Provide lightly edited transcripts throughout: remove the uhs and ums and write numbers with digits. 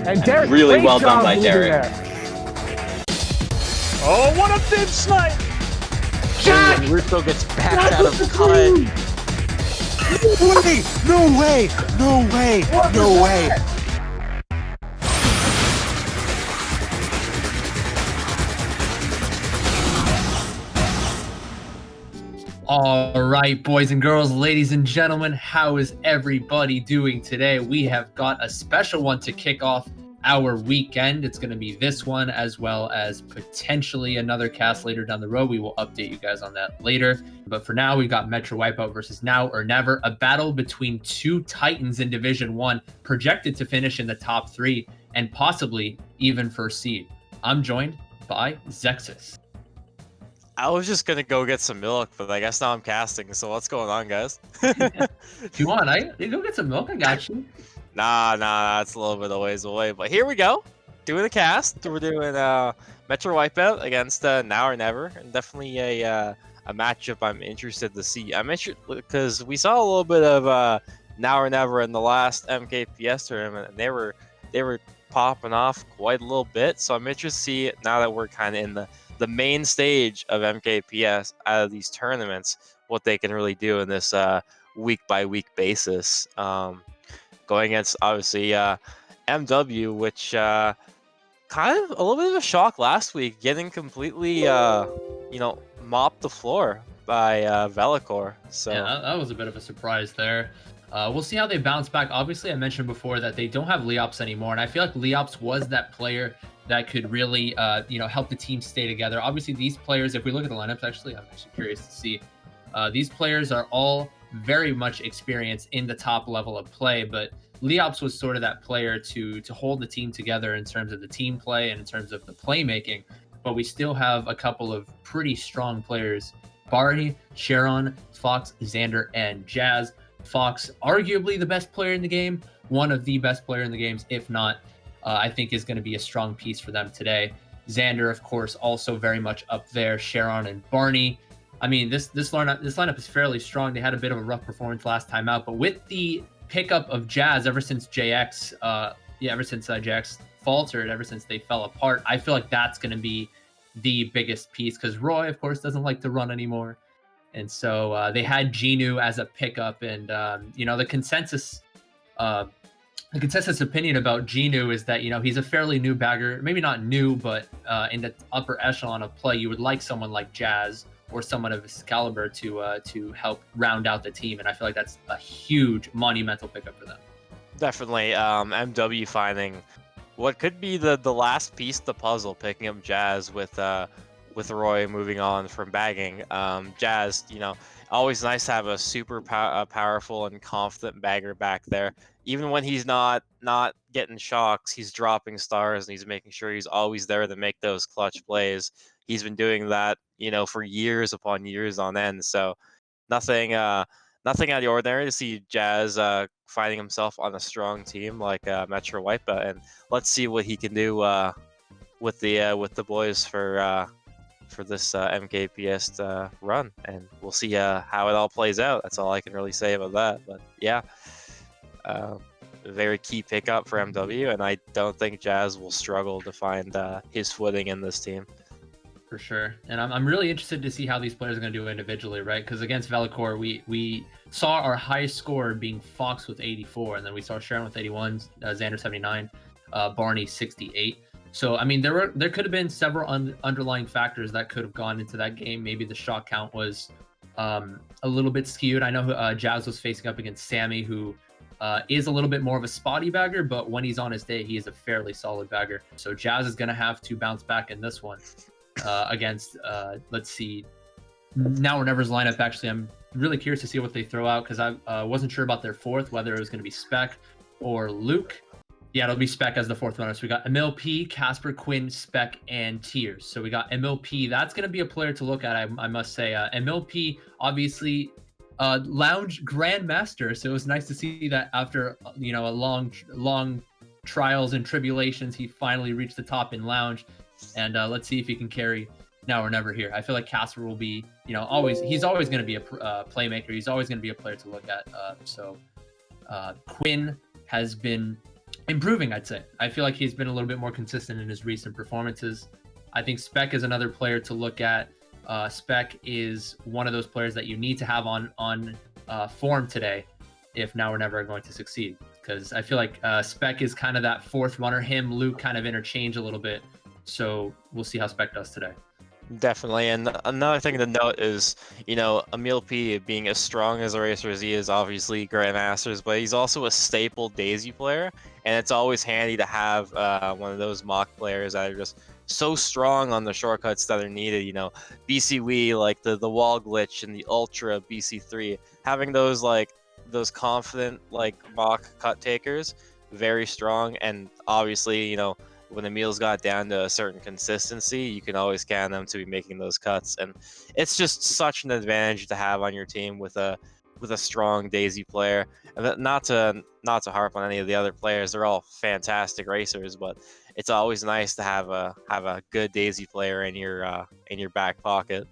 And Derek, Really well job done by moving Derek. there. Oh, what a big snipe! Shot! And Russo gets backed out of cut. No way! No way! No way! All right, boys and girls, ladies and gentlemen, how is everybody doing today? We have got a special one to kick off our weekend. It's going to be this one as well as potentially another cast later down the road. We will update you guys on that later. But for now, we've got Metro Wipeout versus Now or Never, a battle between two titans in Division 1, projected to finish in the top 3 and possibly even first seed. I'm joined by Zexous. I was just gonna go get some milk, but I guess now I'm casting. So what's going on, guys? If you want, you go get some milk. I got you. Nah, it's a little bit of ways away. But here we go, doing the cast. We're doing Metro Wipeout against Now or Never, and definitely a matchup I'm interested to see. I'm interested because we saw a little bit of Now or Never in the last MKPS tournament, and they were popping off quite a little bit. So I'm interested to see it now that we're kind of in the main stage of MKPS out of these tournaments, what they can really do in this week by week basis. Going against obviously MW, which kind of a little bit of a shock last week, getting completely mopped the floor by Velicor. So yeah, that was a bit of a surprise there. We'll see how they bounce back. Obviously, I mentioned before that they don't have Leops anymore, and I feel like Leops was that player that could really, help the team stay together. Obviously, these players, if we look at the lineups, I'm actually curious to see. These players are all very much experienced in the top level of play, but Leops was sort of that player to hold the team together in terms of the team play and in terms of the playmaking. But we still have a couple of pretty strong players: Barney, Sharon, Fox, Xander, and Jazz. Fox, arguably the best player in the game, one of the best player in the games, if not, I think is going to be a strong piece for them today. Xander, of course, also very much up there. Sharon and Barney. I mean, this lineup is fairly strong. They had a bit of a rough performance last time out, but with the pickup of Jazz ever since JX faltered, ever since they fell apart, I feel like that's going to be the biggest piece because Roy, of course, doesn't like to run anymore. And so they had Genu as a pickup, and the consensus opinion about Genu is that he's a fairly new bagger, maybe not new, but in the upper echelon of play, you would like someone like Jazz or someone of his caliber to help round out the team, and I feel like that's a huge, monumental pickup for them. Definitely, MW finding what could be the last piece of the puzzle, picking up Jazz with Roy moving on from bagging. Jazz, always nice to have a super powerful and confident bagger back there. Even when he's not getting shocks, he's dropping stars and he's making sure he's always there to make those clutch plays. He's been doing that, for years upon years on end. So nothing out of the ordinary to see Jazz finding himself on a strong team like Metro Wipeout, and let's see what he can do with the boys for this MKPS run, and we'll see how it all plays out. That's all I can really say about that. But yeah, a very key pickup for MW, and I don't think Jazz will struggle to find his footing in this team. For sure. And I'm really interested to see how these players are going to do individually, right? Because against Velicor, we saw our highest score being Fox with 84, and then we saw Sharon with 81, Xander 79, Barney 68. So, I mean, there could have been several underlying factors that could have gone into that game. Maybe the shot count was a little bit skewed. I know Jazz was facing up against Sammy, who is a little bit more of a spotty bagger, but when he's on his day, he is a fairly solid bagger. So Jazz is going to have to bounce back in this one against, let's see, Now or Never's lineup. Actually, I'm really curious to see what they throw out because I wasn't sure about their fourth, whether it was going to be Spec or Luke. Yeah, it'll be Spec as the fourth runner. So we got MLP, Casper, Quinn, Spec, and Tears. So we got MLP. That's going to be a player to look at, I must say. MLP, obviously, Lounge Grandmaster. So it was nice to see that after, a long trials and tribulations, he finally reached the top in Lounge. And let's see if he can carry Now or Never here. I feel like Casper will be, he's always going to be a playmaker. He's always going to be a player to look at. So Quinn has been improving, I'd say. I feel like he's been a little bit more consistent in his recent performances. I think Spec is another player to look at. Spec is one of those players that you need to have on form today, if now or never are going to succeed. Because I feel like Spec is kind of that fourth runner. Him, Luke kind of interchange a little bit. So we'll see how Spec does today. Definitely, and another thing to note is, Emil P being as strong as a racer as he is, obviously Grandmasters, but he's also a staple Daisy player, and it's always handy to have one of those mock players that are just so strong on the shortcuts that are needed. BCW, like the wall glitch and the Ultra BC3, having those confident mock cut takers, very strong, and obviously when Emil's got down to a certain consistency, you can always count on them to be making those cuts, and it's just such an advantage to have on your team with a strong Daisy player. And not to harp on any of the other players, they're all fantastic racers, but it's always nice to have a good Daisy player in your back pocket.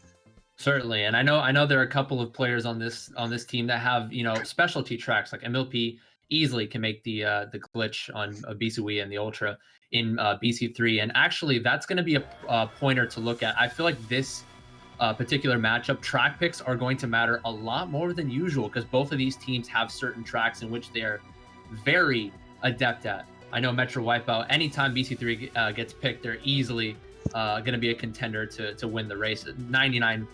Certainly, and I know there are a couple of players on this team that have specialty tracks. Like Emil P easily can make the glitch on BCW and the Ultra in BC3, and actually that's going to be a pointer to look at. I feel like this particular matchup, track picks are going to matter a lot more than usual because both of these teams have certain tracks in which they're very adept at. I know Metro Wipeout, anytime BC3 gets picked, they're easily going to be a contender to win the race. 99%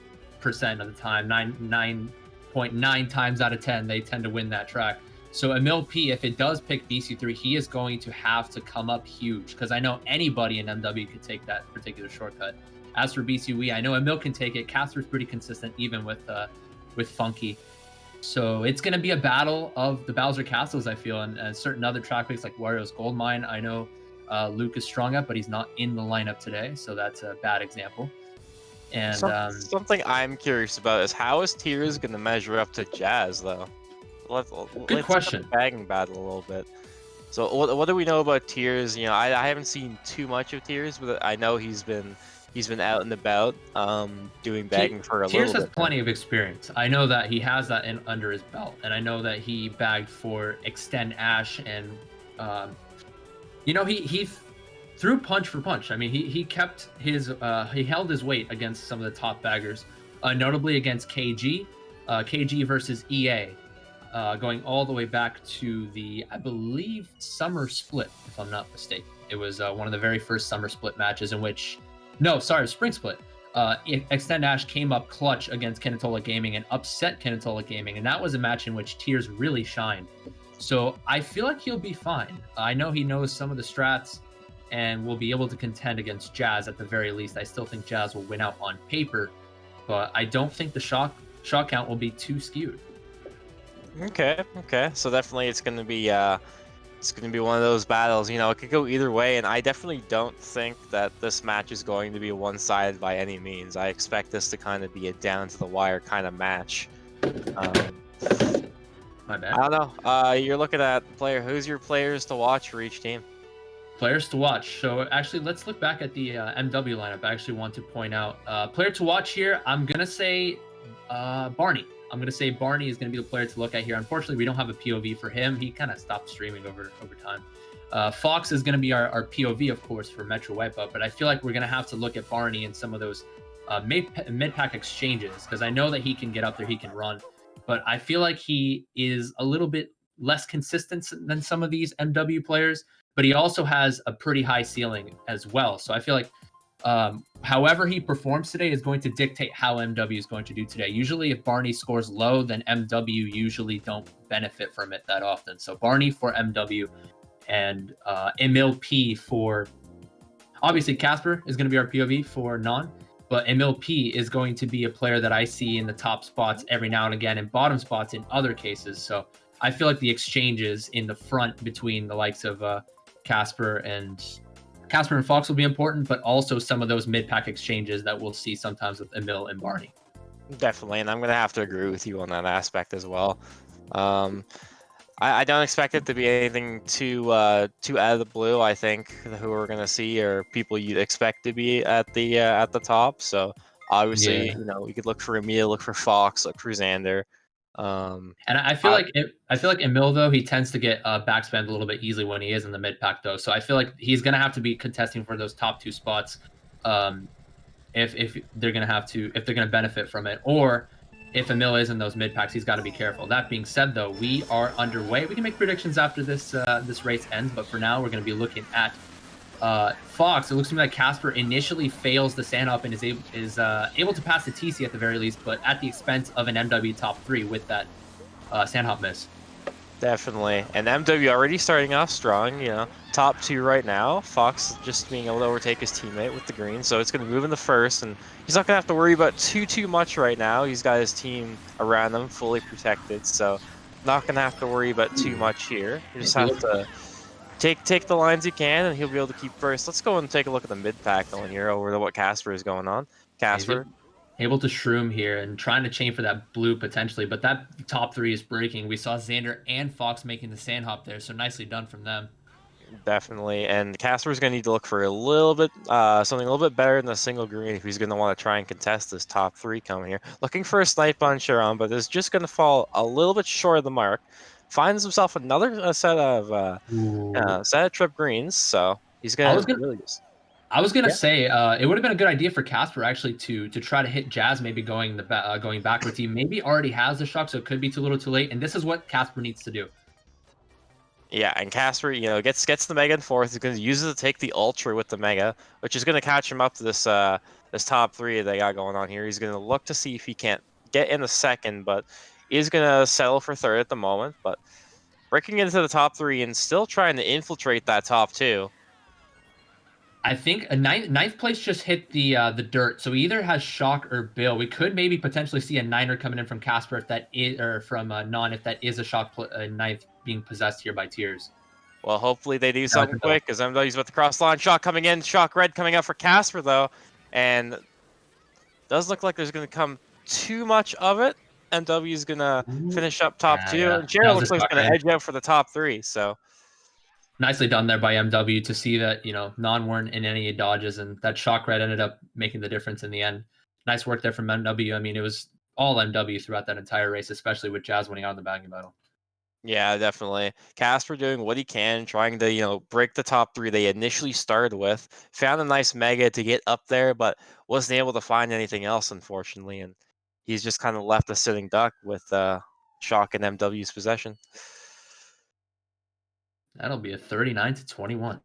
of the time, 9.9 times out of 10, they tend to win that track. So Emil P, if it does pick BC3, he is going to have to come up huge because I know anybody in MW could take that particular shortcut. As for BCW, I know Emil can take it. Casper's pretty consistent even with Funky. So it's going to be a battle of the Bowser Castles, I feel, and certain other track picks like Wario's Gold Mine. I know Luke is strong at, but he's not in the lineup today, so that's a bad example. And something I'm curious about is how is Tears going to measure up to Jazz, though? Good question. Bagging battle a little bit. So what do we know about Tears? I haven't seen too much of Tears, but I know he's been out and about doing bagging for a little bit. Tears has plenty of experience. I know that he has that under his belt, and I know that he bagged for Extend Ash, and he threw punch for punch. I mean, he kept his he held his weight against some of the top baggers, notably against KG versus EA. Going all the way back to the, I believe, summer split, if I'm not mistaken. It was one of the very first summer split matches in which, spring split. Extend Ash came up clutch against Kenatola Gaming and upset Kenatola Gaming, and that was a match in which Tears really shined. So I feel like he'll be fine. I know he knows some of the strats and will be able to contend against Jazz at the very least. I still think Jazz will win out on paper, but I don't think the shot count will be too skewed. Okay. So definitely it's gonna be one of those battles. It could go either way, and I definitely don't think that this match is going to be one-sided by any means. I expect this to kind of be a down-to-the-wire kind of match. My bad. I don't know. You're looking at who's your players to watch for each team? Players to watch. So actually, let's look back at the MW lineup. I actually want to point out player to watch here. I'm gonna say Barney. I'm going to say Barney is going to be the player to look at here. Unfortunately, we don't have a POV for him. He kind of stopped streaming over time. Fox is going to be our POV, of course, for Metro Wipeout, but I feel like we're going to have to look at Barney in some of those mid-pack exchanges because I know that he can get up there, he can run, but I feel like he is a little bit less consistent than some of these MW players, but he also has a pretty high ceiling as well. So I feel like however he performs today is going to dictate how MW is going to do today. Usually if Barney scores low, then MW usually don't benefit from it that often. So Barney for MW and Emil P for, obviously Casper is going to be our POV for non, but Emil P is going to be a player that I see in the top spots every now and again and bottom spots in other cases. So I feel like the exchanges in the front between the likes of Casper and Fox will be important, but also some of those mid-pack exchanges that we'll see sometimes with Emil and Barney. Definitely, and I'm going to have to agree with you on that aspect as well. I don't expect it to be anything too out of the blue. I think who we're going to see are people you'd expect to be at the top. So obviously, we could look for Emil, look for Fox, look for Xander. And I feel like Emil though he tends to get backspammed a little bit easily when he is in the mid pack though. So I feel like he's gonna have to be contesting for those top 2 spots, if they're gonna benefit from it, or if Emil is in those mid packs, he's got to be careful. That being said, though, we are underway. We can make predictions after this this race ends, but for now, we're going to be looking at Fox. It looks to me like Casper initially fails the stand up and is able to pass the TC at the very least, but at the expense of an MW top 3 with that stand hop miss. Definitely. And MW already starting off strong, you know, top 2 right now. Fox just being able to overtake his teammate with the green, so it's going to move in the first, and he's not going to have to worry about too much right now. He's got his team around him fully protected, so not going to have to worry about too much here. You just have to take the lines you can, and he'll be able to keep first. Let's go and take a look at the mid pack going here over to what Casper is going on. Casper able to shroom here and trying to chain for that blue potentially, but that top 3 is breaking. We saw Xander and Fox making the sand hop there, so nicely done from them. Definitely, and Casper's going to need to look for a little bit, something a little bit better than a single green if he's going to want to try and contest this top 3 coming here. Looking for a snipe on Sharon, but is just going to fall a little bit short of the mark. Finds himself another set of trip greens, so he's going to really just... I was gonna say it would have been a good idea for Casper actually to try to hit Jazz, maybe going backwards. He maybe already has the shock, so it could be too little too late. And this is what Casper needs to do. Yeah, and Casper, you know, gets the Mega in fourth. He's going to use it to take the Ultra with the Mega, which is going to catch him up to this this top 3 they got going on here. He's going to look to see if he can't get in the second, but he's going to settle for third at the moment. But breaking into the top 3 and still trying to infiltrate that top 2. I think a ninth place just hit the dirt, so he either has Shock or Bill. We could maybe potentially see a 9er coming in from Casper if that is, or from Non if that is a Shock ninth being possessed here by Tears. Well, hopefully they do something quick, because MW's about to cross line. Shock coming in, Shock red coming up for Casper though, and doesn't look like there's going to come too much of it. MW's going to finish up top 2, and Gerald looks like he's going to edge out for the top 3. So. Nicely done there by MW to see that, you know, Non weren't in any dodges, and that Shock red ended up making the difference in the end. Nice work there from MW. I mean, it was all MW throughout that entire race, especially with Jazz winning out in the bagging battle. Yeah, definitely. Casper doing what he can, trying to, you know, break the top 3 they initially started with. Found a nice Mega to get up there, but wasn't able to find anything else, unfortunately. And he's just kind of left a sitting duck with Shock and MW's possession. That'll be a 39-21.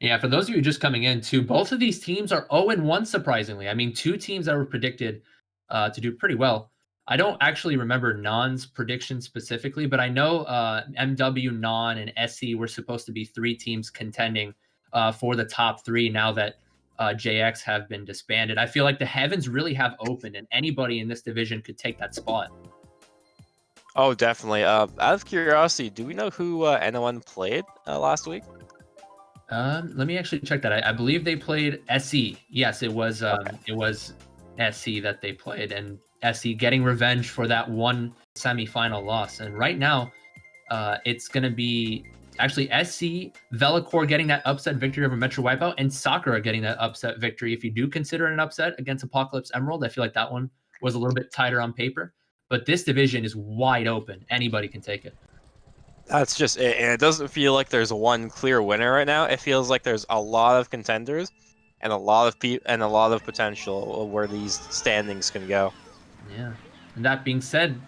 Yeah, for those of you just coming in, too, both of these teams are 0-1, surprisingly. I mean, 2 teams that were predicted to do pretty well. I don't actually remember Non's prediction specifically, but I know MW, Non, and SC were supposed to be 3 teams contending for the top 3 now that JX have been disbanded. I feel like the heavens really have opened, and anybody in this division could take that spot. Oh, definitely. Out of curiosity, do we know who NON played last week? Let me actually check that. I believe they played SC. Yes, it was SC that they played, and SC getting revenge for that one semifinal loss. And right now, it's going to be actually SC, Velocore getting that upset victory over Metro Wipeout, and Sakura getting that upset victory. If you do consider it an upset against Apocalypse Emerald, I feel like that one was a little bit tighter on paper. But this division is wide open. Anybody can take it. That's just it. And it doesn't feel like there's one clear winner right now. It feels like there's a lot of contenders and a lot of potential where these standings can go. Yeah. And that being said,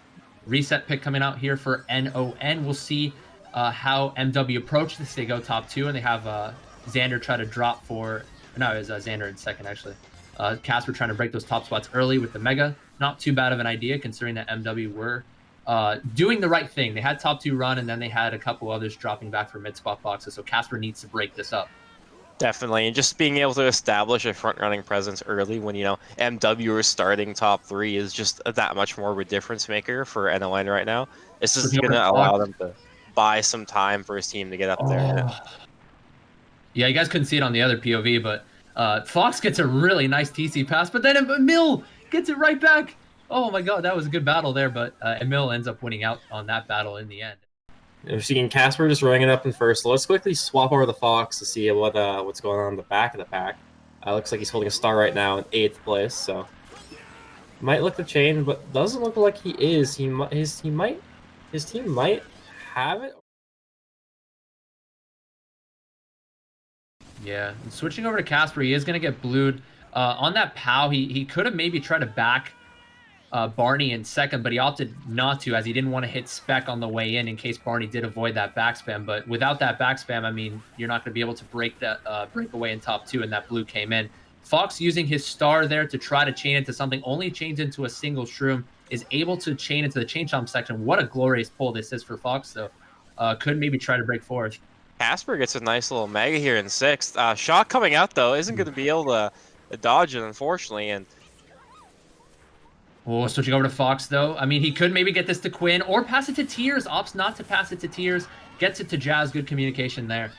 reset pick coming out here for NON. We'll see how MW approach this. They go top 2, and they have Xander try to drop for... No, it was Xander in second, actually. Casper trying to break those top spots early with the Mega. Not too bad of an idea, considering that MW were doing the right thing. They had top 2 run, and then they had a couple others dropping back for mid-spot boxes, so Casper needs to break this up. Definitely, and just being able to establish a front-running presence early when, you know, MW is starting top 3 is just that much more of a difference maker for NON right now. This is going to allow them to buy some time for his team to get up there. Yeah, you guys couldn't see it on the other POV, but Fox gets a really nice TC pass, but then Emil gets it right back. Oh my god, that was a good battle there, but Emil ends up winning out on that battle in the end. We're seeing Casper just running it up in first. So let's quickly swap over the Fox to see what's going on in the back of the pack. Looks like he's holding a star right now in 8th place. So Might look the chain, but doesn't look like he is. His team might have it. Yeah, and switching over to Casper, he is going to get blued. On that POW, he could have maybe tried to back Barney in second, but he opted not to, as he didn't want to hit spec on the way in case Barney did avoid that backspam. But without that backspam, I mean, you're not going to be able to break that breakaway in top 2, and that blue came in. Fox using his star there to try to chain into something, only chains into a single shroom, is able to chain into the chain chomp section. What a glorious pull this is for Fox, though. Could maybe try to break fourth. Casper gets a nice little mega here in 6th. Shot coming out, though, isn't going to be able to dodge it, unfortunately. And oh, switching over to Fox, though. I mean, he could maybe get this to Quinn or pass it to Tears. Opts not to pass it to Tears. Gets it to Jazz. Good communication there.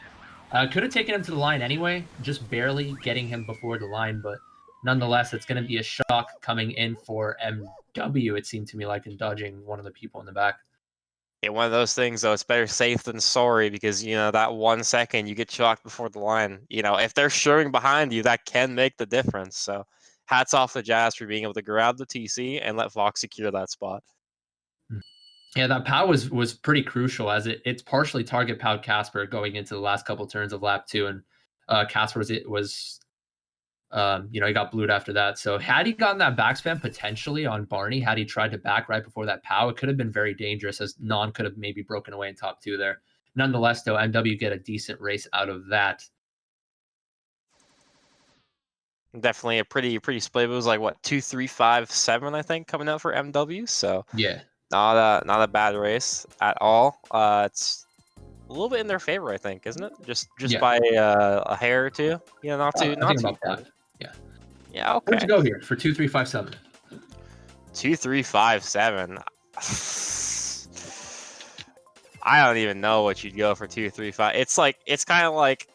Could have taken him to the line anyway, just barely getting him before the line. But nonetheless, it's going to be a shock coming in for MW, it seemed to me like, in dodging one of the people in the back. yeah, one of those things, though, it's better safe than sorry because, you know, that 1 second you get shocked before the line. You know, if they're showing behind you, that can make the difference. So hats off to Jazz for being able to grab the TC and let Fox secure that spot. Yeah, that POW was pretty crucial, as it's partially target POW Casper going into the last couple turns of lap 2, and Casper he got blued after that. So had he gotten that backspam potentially on Barney, had he tried to back right before that POW, it could have been very dangerous, as Non could have maybe broken away in top 2 there. Nonetheless, though, MW get a decent race out of that. Definitely a pretty split. It was like what 2, 3, 5, 7, I think, coming out for MW. So Yeah. not a bad race at all. It's a little bit in their favor, I think, isn't it? Just Yeah. by a hair or two. You know, not too about that. Yeah. Yeah, okay. Where'd you go here for 2, 3, 5, 7? 2, 3, 5, 7. I don't even know what you'd go for 2, 3, 5. It's kind of like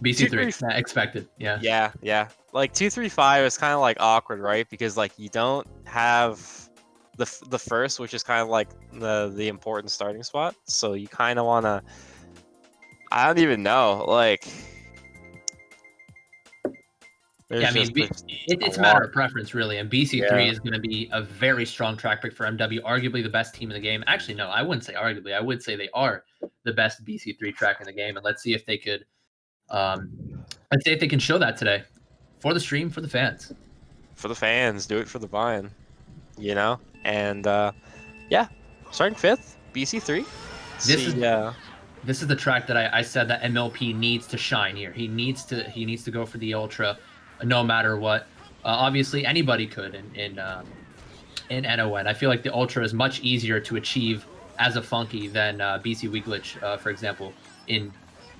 BC3 expected. Yeah. Yeah. Like 2, 3, 5 is kind of like awkward, right? Because like you don't have the first, which is kind of like the important starting spot. So you kind of want to. I don't even know. Like. Yeah, I mean, it's a matter of preference, really. And BC3 is going to be a very strong track pick for MW, arguably the best team in the game. Actually, no, I wouldn't say arguably. I would say they are the best BC3 track in the game. And let's see if they could, show that today for the stream, for the fans. For the fans, do it for the buy-in, you know. And yeah, starting 5th, BC3. This is the track that I said that MLP needs to shine here. He needs to go for the ultra. No matter what, obviously anybody could in NON. I feel like the ultra is much easier to achieve as a funky than BC Weeglitch, for example, in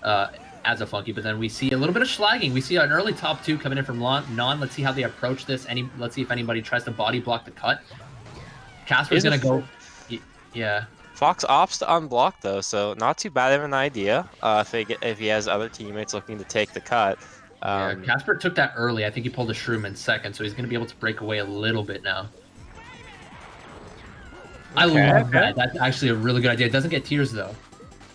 as a funky. But then we see a little bit of schlagging. We see an early top 2 coming in from Non. Let's see how they approach this. Let's see if anybody tries to body block the cut. Casper's gonna go. Yeah. Fox opts to unblock though, so not too bad of an idea. If he has other teammates looking to take the cut. Yeah, Casper took that early. I think he pulled a shroom in second, so he's going to be able to break away a little bit now. I love that. That's actually a really good idea. It doesn't get Tears, though.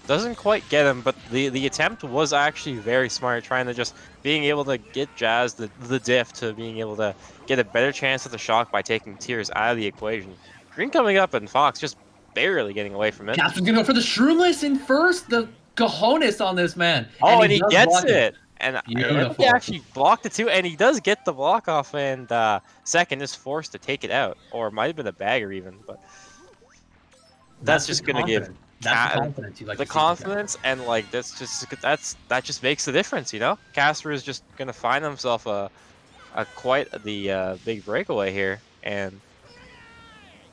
Doesn't quite get him, but the attempt was actually very smart, trying to just being able to get Jazz the diff to being able to get a better chance at the shock by taking Tears out of the equation. Green coming up and Fox just barely getting away from it. Casper's going to go for the shroomless in first. The cojones on this man. Oh, and he gets it. And he actually blocked it too, and he does get the block off, and second is forced to take it out, or it might have been a bagger even, but that's just gonna give the confidence you like. The confidence, and like that just makes the difference, you know. Casper is just gonna find himself a quite the big breakaway here, and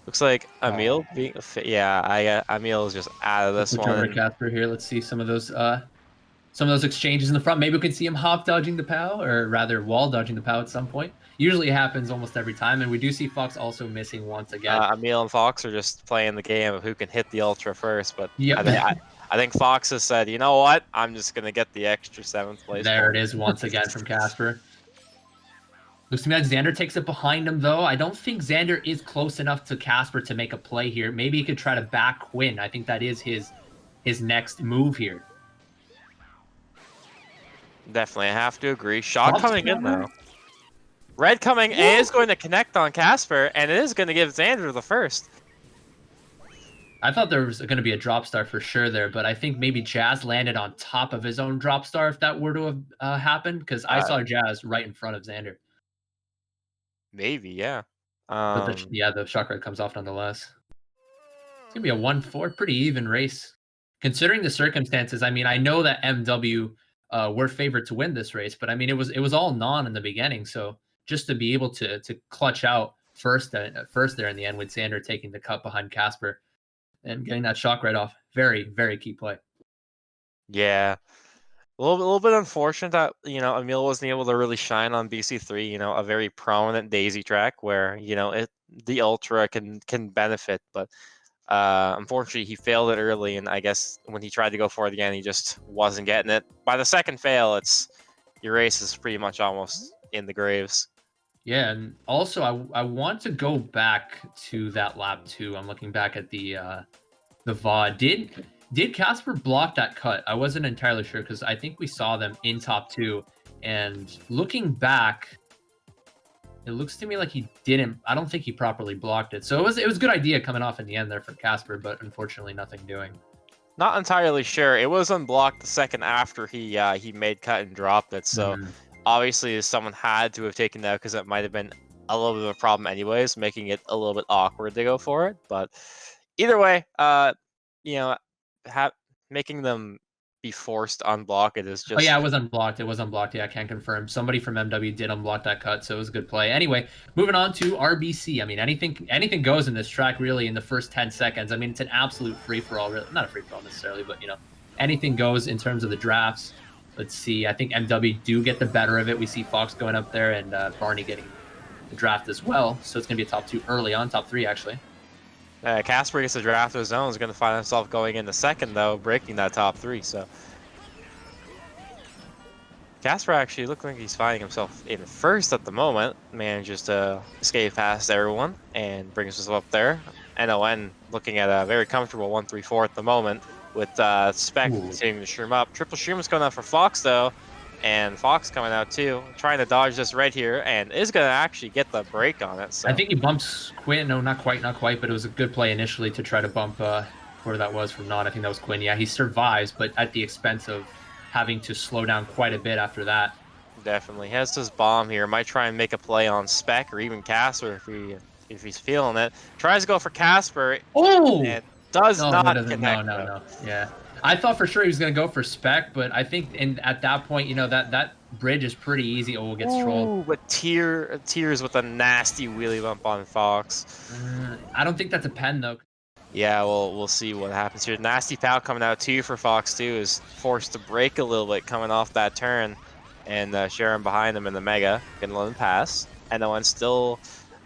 looks like Emil being Emil is just out of this one. Casper here. Let's see some of those exchanges in the front. Maybe we can see him hop dodging the POW, or rather wall dodging the POW at some point. Usually it happens almost every time, and we do see Fox also missing once again. Emil and Fox are just playing the game of who can hit the ultra first, but I think Fox has said, you know what, I'm just going to get the extra 7th place. There it is once again from Casper. Looks to me like Xander takes it behind him, though. I don't think Xander is close enough to Casper to make a play here. Maybe he could try to back Quinn. I think that is his next move here. Definitely, I have to agree. Shot coming in, though. Red coming is going to connect on Casper, and it is going to give Xander the first. I thought there was going to be a drop star for sure there, but I think maybe Jazz landed on top of his own drop star if that were to have happened, because I saw Jazz right in front of Xander. Maybe, yeah. But the shock red comes off nonetheless. It's gonna be a 1-4, pretty even race, considering the circumstances. I mean, I know that MW were favored to win this race, but I mean, it was all non in the beginning. So just to be able to clutch out first there in the end with Xander taking the cut behind Casper and getting that shock right off, very, very key play. Yeah. A little bit unfortunate that, Emil wasn't able to really shine on BC3, a very prominent daisy track where, the Ultra can benefit, but unfortunately he failed it early, and I guess when he tried to go for it again, he just wasn't getting it. By the second fail, your race is pretty much almost in the graves. Yeah, and also I want to go back to that lap too. I'm looking back at the VOD. Did Casper block that cut? I wasn't entirely sure because I think we saw them in top 2. And looking back, it looks to me like he didn't. I don't think he properly blocked it. So it was a good idea coming off in the end there for Casper, but unfortunately nothing doing. Not entirely sure. It was unblocked the second after he made cut and dropped it. So obviously someone had to have taken that because it might have been a little bit of a problem anyways, making it a little bit awkward to go for it. But either way, making them be forced to unblock it is just... Oh yeah, it was unblocked. Yeah, I can confirm. Somebody from MW did unblock that cut, so it was a good play. Anyway, moving on to RBC. I mean, anything goes in this track really in the first 10 seconds. I mean, it's an absolute free-for-all. Really, not a free-for-all necessarily, but anything goes in terms of the drafts. Let's see. I think MW do get the better of it. We see Fox going up there and Barney getting the draft as well. So it's going to be a top 2 early on, top 3 actually. Casper gets the draft of his own. Is going to find himself going into second, though, breaking that top 3. So Casper actually looks like he's finding himself in first at the moment. Manages to escape past everyone and brings himself up there. NON looking at a very comfortable 1-3-4 at the moment with Spec continuing to shroom up. Triple shroom is coming out for Fox, though. And Fox coming out too, trying to dodge this right here, and is going to actually get the break on it. So I think he bumps Quinn. No, not quite, but it was a good play initially to try to bump where that was from Non. I think that was Quinn. Yeah, he survives, but at the expense of having to slow down quite a bit after that. Definitely has his bomb here. Might try and make a play on Spec or even Casper if he's feeling it. Tries to go for Casper. Oh, and does not connect. No. Yeah. I thought for sure he was going to go for Spec, but I think at that point, that bridge is pretty easy. Oh, we'll get trolled. But Tears with a nasty wheelie bump on Fox. I don't think that's a pen, though. Yeah, we'll see what happens here. Nasty Pal coming out, too, for Fox, too, is forced to brake a little bit coming off that turn. And Sharon behind him in the Mega, gonna let him pass. And the one still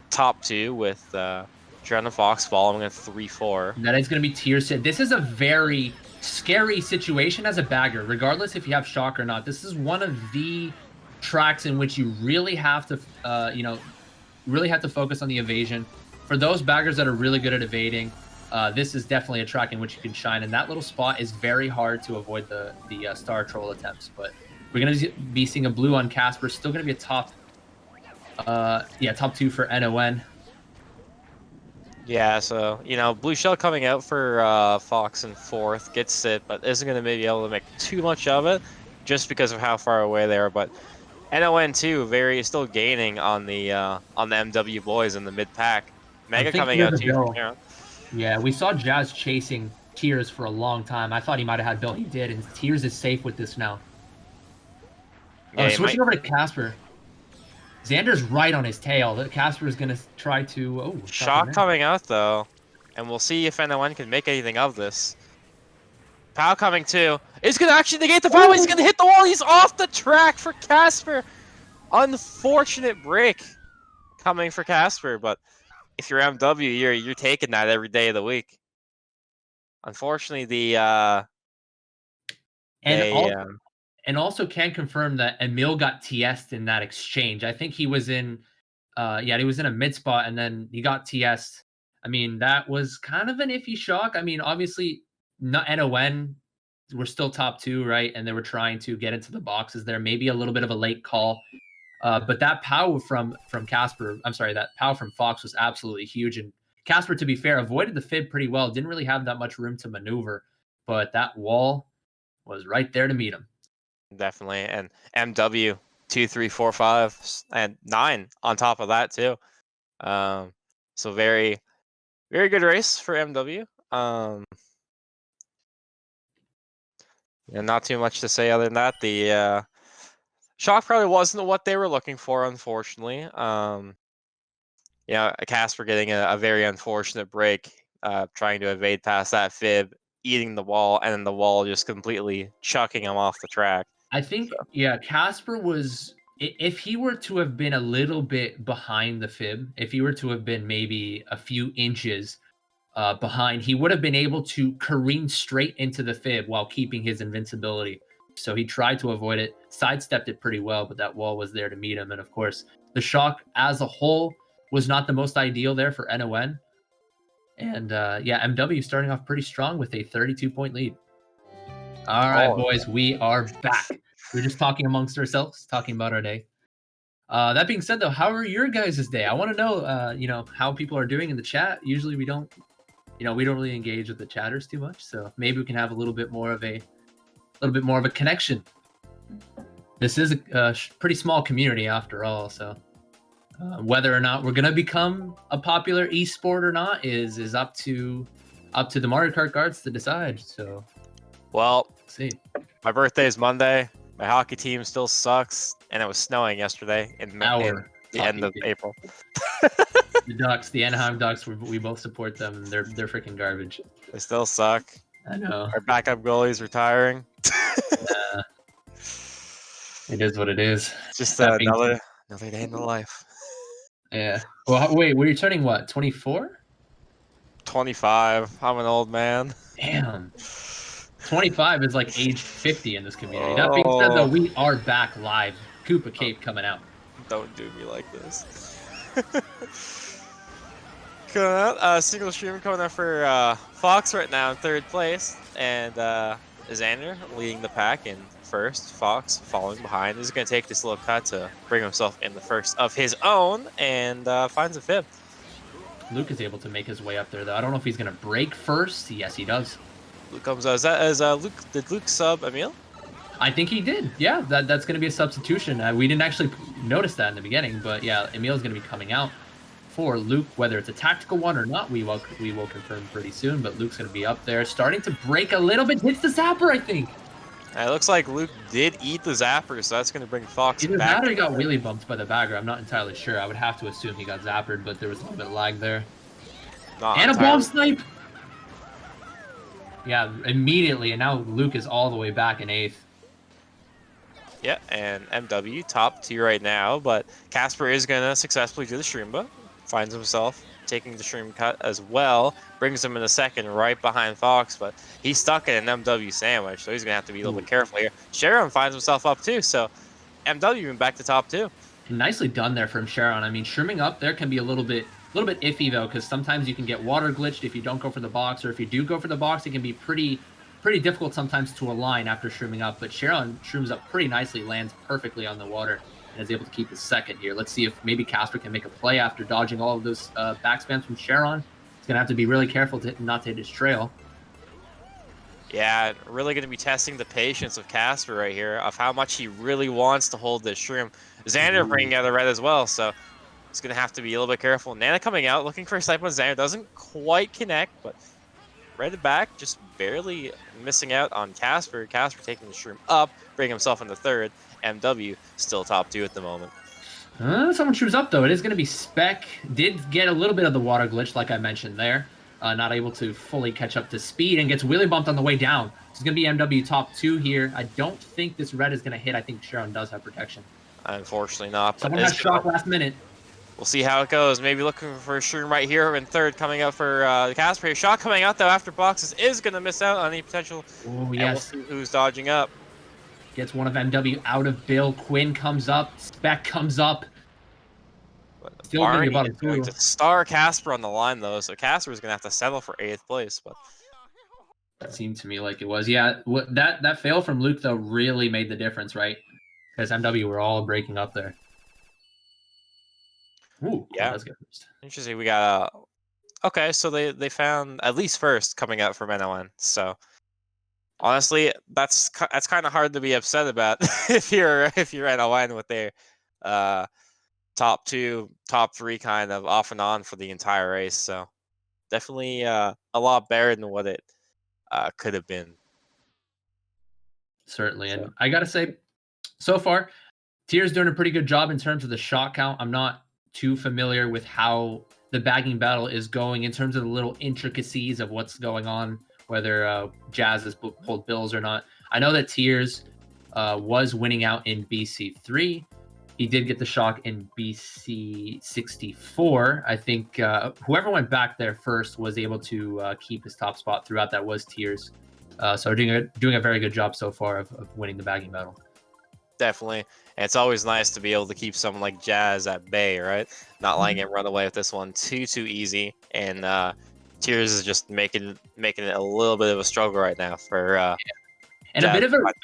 top 2 with Sharon and Fox following a 3-4. That is going to be Tears. This is a very scary situation as a bagger, regardless if you have shock or not. This is one of the tracks in which you really have to, really have to focus on the evasion. For those baggers that are really good at evading, this is definitely a track in which you can shine. And that little spot is very hard to avoid the star troll attempts. But we're going to be seeing a blue on Casper. Still going to be a top 2 for NON. Yeah, so, Blue Shell coming out for Fox in 4th, gets it, but isn't going to maybe able to make too much of it just because of how far away they are. But NON, too, still gaining on the MW boys in the mid-pack. Mega coming out, too. Yeah, we saw Jazz chasing Tears for a long time. I thought he might have had Bill. He did, and Tears is safe with this now. Yeah, switching over to Casper. Xander's right on his tail. Casper is going to try to... Shock coming out, though. And we'll see if NON can make anything of this. Pow coming, too. He's going to actually negate the power. He's going to hit the wall. He's off the track for Casper. Unfortunate break coming for Casper. But if you're MW, you're taking that every day of the week. Unfortunately, And also can confirm that Emil got TS'd in that exchange. I think he was in he was in a mid spot and then he got TS'd. I mean, that was kind of an iffy shock. I mean, obviously not NON were still top 2, right? And they were trying to get into the boxes there. Maybe a little bit of a late call. But that power from Casper, I'm sorry, that power from Fox was absolutely huge. And Casper, to be fair, avoided the fib pretty well. Didn't really have that much room to maneuver, but that wall was right there to meet him. Definitely. And MW 2, 3, 4, 5, and 9 on top of that too. So very, very good race for MW. And not too much to say other than that. The shock probably wasn't what they were looking for, unfortunately. Casper getting a very unfortunate break, trying to evade past that fib, eating the wall, and then the wall just completely chucking him off the track. I think, yeah, Casper was, if he were to have been a little bit behind the fib, if he were to have been maybe a few inches behind, he would have been able to careen straight into the fib while keeping his invincibility. So he tried to avoid it, sidestepped it pretty well, but that wall was there to meet him. And of course, the shock as a whole was not the most ideal there for NON. And MW starting off pretty strong with a 32-point lead. All right, boys, we are back. We're just talking amongst ourselves, talking about our day. That being said, though, how are your guys' day? I want to know, how people are doing in the chat. Usually we don't really engage with the chatters too much, so maybe we can have a little bit more of a connection. This is a pretty small community after all, so whether or not we're gonna become a popular esport or not is up to the Mario Kart guards to decide. So, well, let's see. My birthday is Monday. My hockey team still sucks, and it was snowing yesterday in the end of April. The Ducks, the Anaheim Ducks, we both support them. They're freaking garbage. They still suck. I know. Our backup goalie's retiring. It is what it is. Just another day in the life. Yeah. Well, wait, were you turning what? 24? 25. I'm an old man. Damn. 25 is like age 50 in this community. That being said, though, we are back live. Koopa Cape coming out. Don't do me like this. Coming out, single stream coming out for Fox right now in 3rd place, and Xander leading the pack in 1st. Fox following behind. He's going to take this little cut to bring himself in the first of his own, and finds a fifth. Luke is able to make his way up there, though. I don't know if he's going to break first. Yes, he does. Luke comes out. Did Luke sub Emil? I think he did. Yeah, that's going to be a substitution. We didn't actually notice that in the beginning, but yeah, Emil's going to be coming out for Luke. Whether it's a tactical one or not, we will confirm pretty soon. But Luke's going to be up there, starting to break a little bit. Hits the zapper, I think. It looks like Luke did eat the zapper, so that's going to bring Fox Either back. that or he got wheelie bumped by the bagger. I'm not entirely sure. I would have to assume he got zappered, but there was a little bit of lag there. And a bomb snipe! Yeah, immediately, and now Luke is all the way back in 8th. Yeah, and MW top 2 right now, but Casper is going to successfully do the Shroomba. Finds himself taking the Shroom cut as well. Brings him in the 2nd right behind Fox, but he's stuck in an MW sandwich, so he's going to have to be a little bit careful here. Sharon finds himself up too, so MW even back to top 2. Nicely done there from Sharon. I mean, shrooming up there can be a little bit iffy, though, because sometimes you can get water glitched if you don't go for the box, or if you do go for the box, it can be pretty difficult sometimes to align after shrooming up. But Sharon shrooms up pretty nicely, lands perfectly on the water, and is able to keep his 2nd here. Let's see if maybe Casper can make a play after dodging all of those backspams from Sharon. He's going to have to be really careful not to hit his trail. Yeah, really going to be testing the patience of Casper right here, of how much he really wants to hold this Shroom. Xander bringing out the red as well, so he's going to have to be a little bit careful. Nana coming out, looking for a snipe on Xander. Doesn't quite connect, but right back, just barely missing out on Casper. Casper taking the Shroom up, bringing himself in the 3rd. MW still top 2 at the moment. Someone shoots up, though. It is going to be Spec. Did get a little bit of the water glitch, like I mentioned there. Not able to fully catch up to speed, and gets wheelie bumped on the way down. It's going to be MW top 2 here. I don't think this red is going to hit. I think Sharon does have protection. Unfortunately not. Someone got shocked last minute. We'll see how it goes. Maybe looking for a Shroom right here in 3rd, coming out for the Casper. Shot coming out, though, after boxes is going to miss out on any potential. Oh, yes. We'll see who's dodging up. Gets one of MW out of Bill. Quinn comes up. Spec comes up. Still going to star Casper on the line, though, so Casper is going to have to settle for 8th place. But that seemed to me like it was. Yeah, that fail from Luke, though, really made the difference, right? Because MW were all breaking up there. Ooh, Yeah. that's good. Interesting. We got okay, so they found at least first coming out from NON. So honestly, that's kind of hard to be upset about if you're NON with their top 2, top 3 kind of off and on for the entire race. So definitely a lot better than what it could have been. Certainly, So. and I gotta say, so far, Tier's doing a pretty good job in terms of the shot count. I'm not too familiar with how the bagging battle is going in terms of the little intricacies of what's going on, whether Jazz has pulled bills or not. I know that Tiers was winning out in BC3. He did get the shock in BC64. I think whoever went back there first was able to keep his top spot throughout. That was Tiers. So doing a very good job so far of winning the bagging battle. Definitely. And it's always nice to be able to keep someone like Jazz at bay, right? Not letting him run away with this one too easy. And Tears is just making it a little bit of a struggle right now for and Jazz. a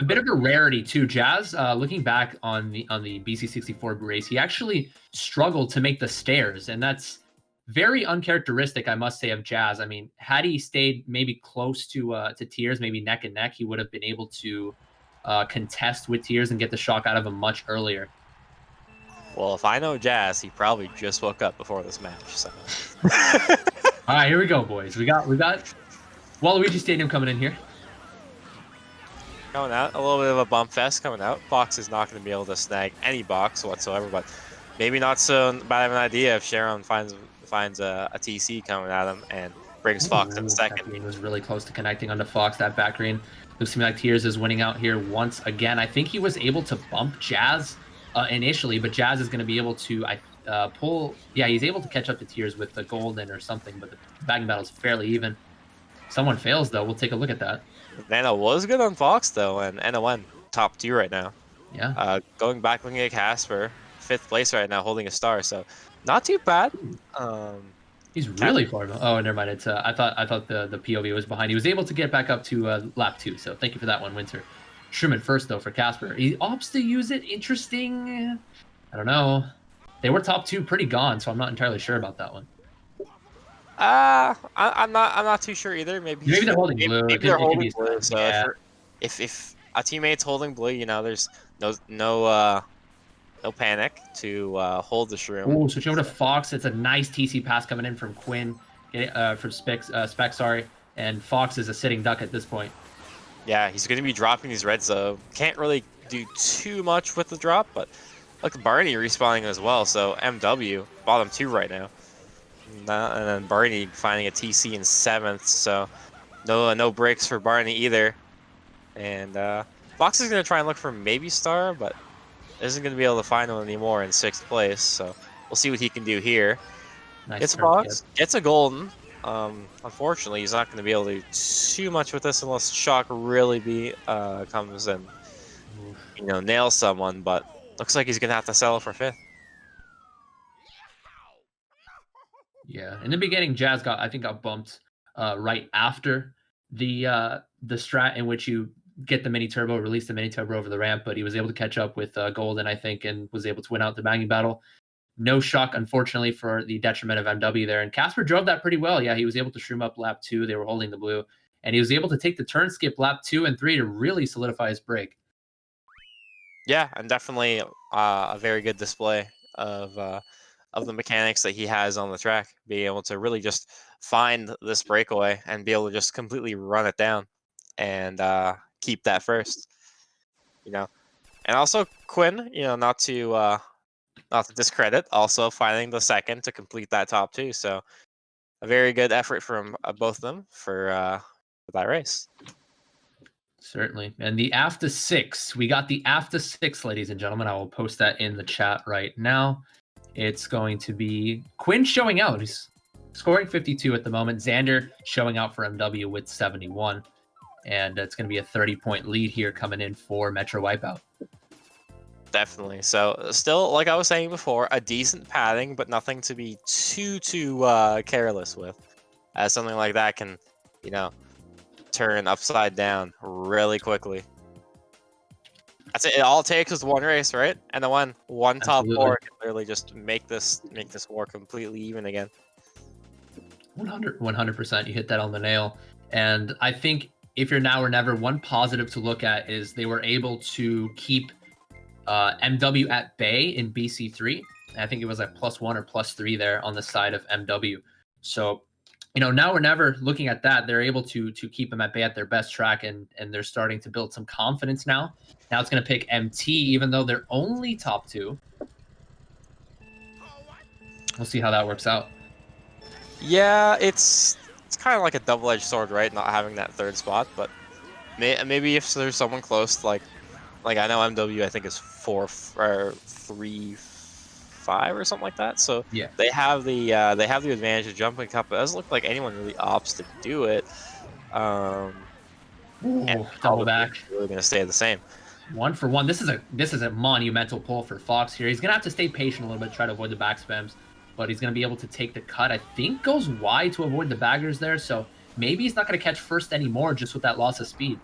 bit of a rarity too. Jazz, looking back on the BC64 race, he actually struggled to make the stairs, and that's very uncharacteristic, I must say, of Jazz. I mean, had he stayed maybe close to Tears, maybe neck and neck, he would have been able to contest with Tears and get the shock out of him much earlier. Well, if I know Jazz, he probably just woke up before this match. So. All right, here we go, boys. We got Waluigi Stadium coming in here. Coming out, a little bit of a bump fest coming out. Fox is not going to be able to snag any box whatsoever, but maybe not so bad of an idea if Sharon finds a TC coming at him and brings Fox in the second. That green was really close to connecting onto Fox. That back green looks to me like Tears is winning out here once again. I think he was able to bump Jazz initially, but Jazz is going to be able to pull. Yeah, he's able to catch up to Tears with the golden or something, but the bagging battle is fairly even. Someone fails though. We'll take a look at that. Nana was good on Fox though, and NON top 2 right now. Yeah. Going back looking at Casper, 5th place right now, holding a star, so not too bad. He's really far. Oh, never mind. It's I thought the POV was behind. He was able to get back up to lap 2. So thank you for that one, Winter. Truman first though for Casper. He opts to use it. Interesting. I don't know. They were top 2 pretty gone, so I'm not entirely sure about that one. I'm not too sure either. Maybe they're holding blue. Maybe they're holding blue. So yeah. if a teammate's holding blue, you know, there's no panic to hold the shroom. Ooh, switch over to Fox. It's a nice TC pass coming in from Quinn, from Spec, sorry. And Fox is a sitting duck at this point. Yeah, he's going to be dropping these reds, so can't really do too much with the drop, but look, Barney respawning as well, so MW, bottom 2 right now. And then Barney finding a TC in 7th, so no breaks for Barney either. And Fox is going to try and look for maybe Star, but isn't going to be able to find one anymore in 6th place, so we'll see what he can do here. Nice Gets a box, gets a golden. Unfortunately, he's not going to be able to do too much with this unless Shock really comes and nails someone, but looks like he's going to have to settle for 5th. Yeah, in the beginning, Jazz got bumped right after the strat in which you get the mini turbo, release the mini turbo over the ramp, but he was able to catch up with Golden, I think, and was able to win out the banging battle. No shock, unfortunately, for the detriment of MW there. And Casper drove that pretty well. Yeah, he was able to shroom up lap 2. They were holding the blue. And he was able to take the turn skip lap 2 and 3 to really solidify his break. Yeah, and definitely a very good display of the mechanics that he has on the track. Being able to really just find this breakaway and be able to just completely run it down and keep that first. And also Quinn, not to discredit, also finding the second to complete that top 2. So a very good effort from both of them for that race. Certainly. And the after 6, we got the after 6, ladies and gentlemen. I will post that in the chat right now. It's going to be Quinn showing out. He's scoring 52 at the moment. Xander showing out for MW with 71. And it's going to be a 30-point lead here coming in for Metro Wipeout. Definitely. So still, like I was saying before, a decent padding, but nothing to be too careless with, as something like that can, turn upside down really quickly. That's it. All it takes is one race, right? And then one top Absolutely. 4 can literally just make this war completely even again. 100%. You hit that on the nail. And I think if you're now or never, one positive to look at is they were able to keep MW at bay in BC3. I think it was like +1 or +3 there on the side of MW. So, now or never, looking at that, they're able to keep them at bay at their best track, and they're starting to build some confidence now. Now it's going to pick MT, even though they're only top 2. We'll see how that works out. Yeah, it's kind of like a double-edged sword, right? Not having that 3rd spot, but maybe if there's someone close, like I know MW, I think is 4 or 3, 5 or something like that. So Yeah. they have the advantage of jumping cup. It doesn't look like anyone really opts to do it. Ooh, double back. Really gonna stay the same. 1 for 1. This is a monumental pull for Fox here. He's gonna have to stay patient a little bit, try to avoid the back spams, but he's gonna be able to take the cut. I think goes wide to avoid the baggers there, so maybe he's not gonna catch first anymore just with that loss of speed.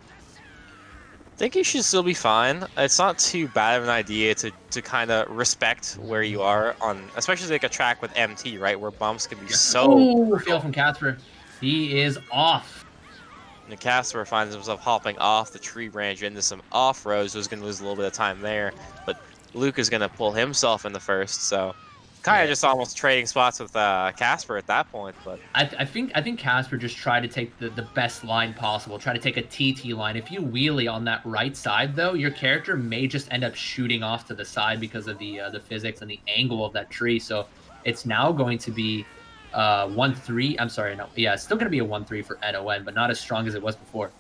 I think he should still be fine. It's not too bad of an idea to kind of respect where you are on, especially like a track with MT, right, where bumps can be so. Ooh, fail from Casper. He is off. And Casper finds himself hopping off the tree branch into some off-roads, so he's going to lose a little bit of time there. But Luke is going to pull himself in the first, so kind of just almost trading spots with Casper at that point. But I think Casper just tried to take the best line possible, try to take a TT line. If you wheelie on that right side, though, your character may just end up shooting off to the side because of the physics and the angle of that tree. So it's now going to be 1-3. I'm sorry, no, yeah, it's still going to be a 1-3 for NON, but not as strong as it was before.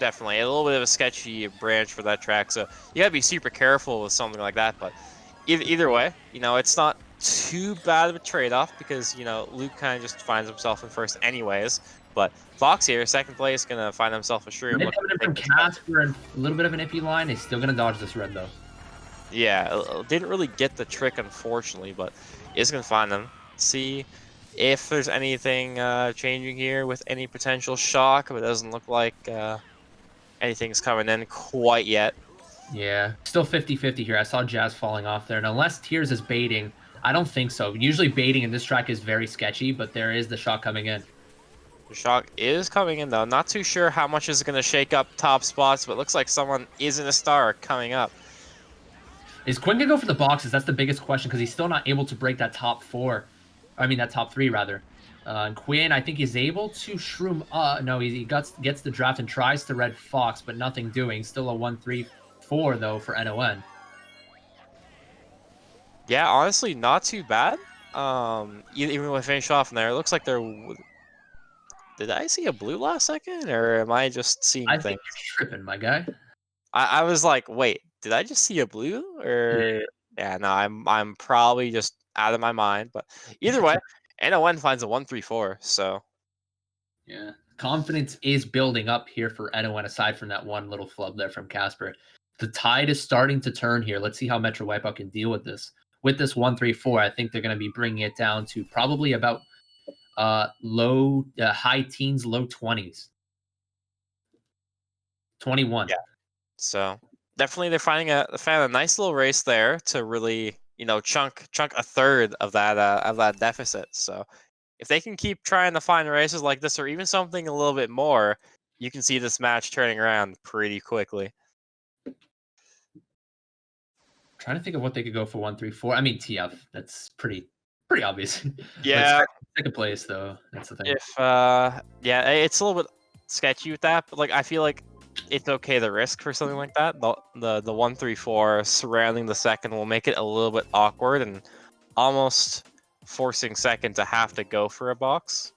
definitely a little bit of a sketchy branch for that track, so you gotta be super careful with something like that. But either way, it's not too bad of a trade-off because Luke kind of just finds himself in first anyways. But Fox here, second place, gonna find himself a shroom. Coming in from Casper and a little bit of an iffy line. He's still gonna dodge this red though. Yeah, didn't really get the trick unfortunately, but is gonna find them. See if there's anything changing here with any potential shock, but it doesn't look like anything's coming in quite yet. Yeah, still 50-50 here. I saw Jazz falling off there, and unless Tears is baiting, I don't think so. Usually baiting in this track is very sketchy, but there is the shock coming in. The shock is coming in though. Not too sure how much is going to shake up top spots, but it looks like someone is in a star coming up. Is Quinn gonna go for the boxes? That's the biggest question because he's still not able to break that top four. I mean, that top 3 rather. And Quinn, I think he's able to shroom. No, he gets the draft and tries to red Fox, but nothing doing. Still a 1-3-4 though for NON. Yeah, honestly, not too bad. Even with finish off in there, it looks like they're. Did I see a blue last second, or am I just seeing I things? think you're tripping, my guy. I was like, wait, did I just see a blue? Or yeah, no, I'm probably just out of my mind. But either way, NON finds a 1-3-4. So Yeah, confidence is building up here for NON. Aside from that one little flub there from Casper, the tide is starting to turn here. Let's see how Metro Wipeout can deal with this. With this 1-3-4, I think they're going to be bringing it down to probably about high teens, low 20s. 21. Yeah. So definitely they're finding a nice little race there to really chunk a third of that deficit. So if they can keep trying to find races like this or even something a little bit more, you can see this match turning around pretty quickly. Trying to think of what they could go for 1-3-4. I mean TF. That's pretty obvious. Yeah. Second place though. That's the thing. If yeah, it's a little bit sketchy with that, but like I feel like it's okay to risk for something like that. The 1-3-4 surrounding the second will make it a little bit awkward and almost forcing second to have to go for a box.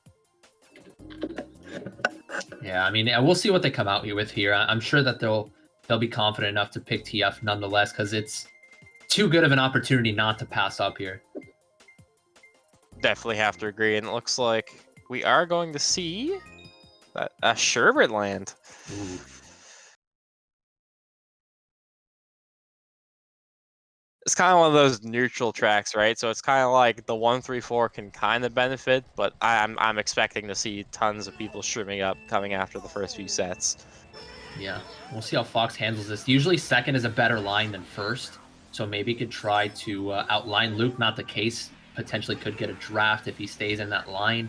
Yeah, I mean, we'll see what they come out with here. I'm sure that they'll be confident enough to pick TF nonetheless because it's too good of an opportunity not to pass up here. Definitely have to agree, and it looks like we are going to see a Sherbet land. Ooh. It's kind of one of those neutral tracks, right? So it's kind of like the 1-3-4 can kind of benefit, but I'm expecting to see tons of people streaming up coming after the first few sets. Yeah, we'll see how Fox handles this. Usually second is a better line than first, so maybe he could try to outline Luke. Not the case. Potentially could get a draft if he stays in that line.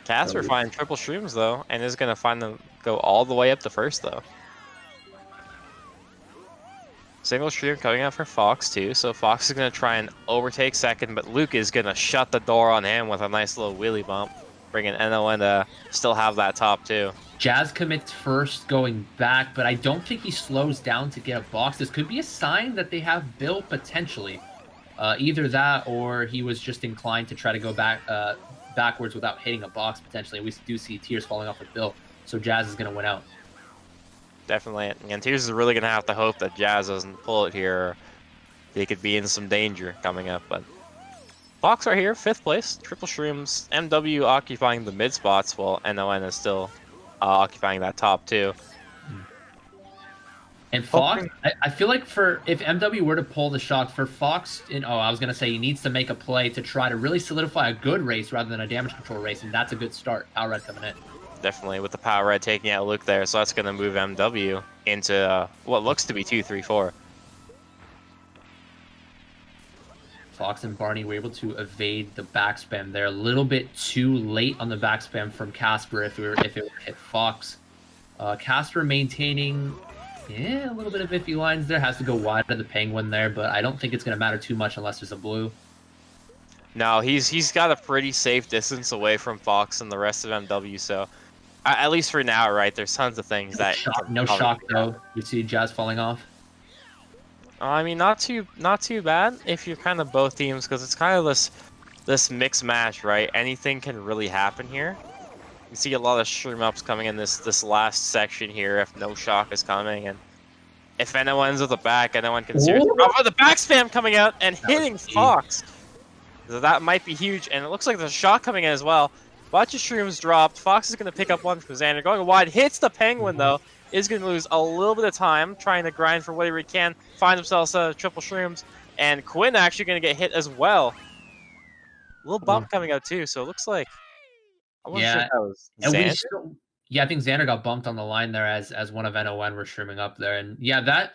Casper finding triple shrooms though, and is gonna find them go all the way up to first though. Single shroom coming out for Fox too, so Fox is gonna try and overtake second, but Luke is gonna shut the door on him with a nice little wheelie bump, bringing NON to still have that top two. Jazz commits first going back, but I don't think he slows down to get a box. This could be a sign that they have Bill potentially. Either that or he was just inclined to try to go back backwards without hitting a box potentially. We do see Tears falling off with Bill, so Jazz is going to win out. Definitely, and Tears is really going to have to hope that Jazz doesn't pull it here. Or they could be in some danger coming up, but Fox right here, 5th place, triple shrooms, MW occupying the mid spots while NON is still occupying that top two. And Fox, I feel like if MW were to pull the shock for Fox, I was gonna say he needs to make a play to try to really solidify a good race rather than a damage control race, and that's a good start. Power Red coming in. Definitely with the Power Red taking out Luke there, so that's gonna move MW into what looks to be 2-3-4. Fox and Barney were able to evade the backspam there. A little bit too late on the backspam from Casper if it were hit Fox. Casper maintaining a little bit of iffy lines there. Has to go wide of the Penguin there, but I don't think it's going to matter too much unless there's a blue. No, he's got a pretty safe distance away from Fox and the rest of MW, so at least for now, right? There's tons of things No shock though. You see Jazz falling off. I mean, not too bad if you're kind of both teams, because it's kind of this mixed match, right? Anything can really happen here. You see a lot of shroom ups coming in this last section here if no shock is coming, and if anyone's at the back, anyone can seriously. Oh, the back spam coming out and hitting Fox. So that might be huge, and it looks like there's a shock coming in as well. Bunch of shrooms dropped. Fox is going to pick up one from Xander. Going wide, hits the Penguin though. Is going to lose a little bit of time trying to grind for whatever he can. Find themselves triple shrooms, and Quinn actually going to get hit as well. A little bump coming out too, so it looks like. I wasn't sure if that was Xander. I think Xander got bumped on the line there as one of NON were shrooming up there, and that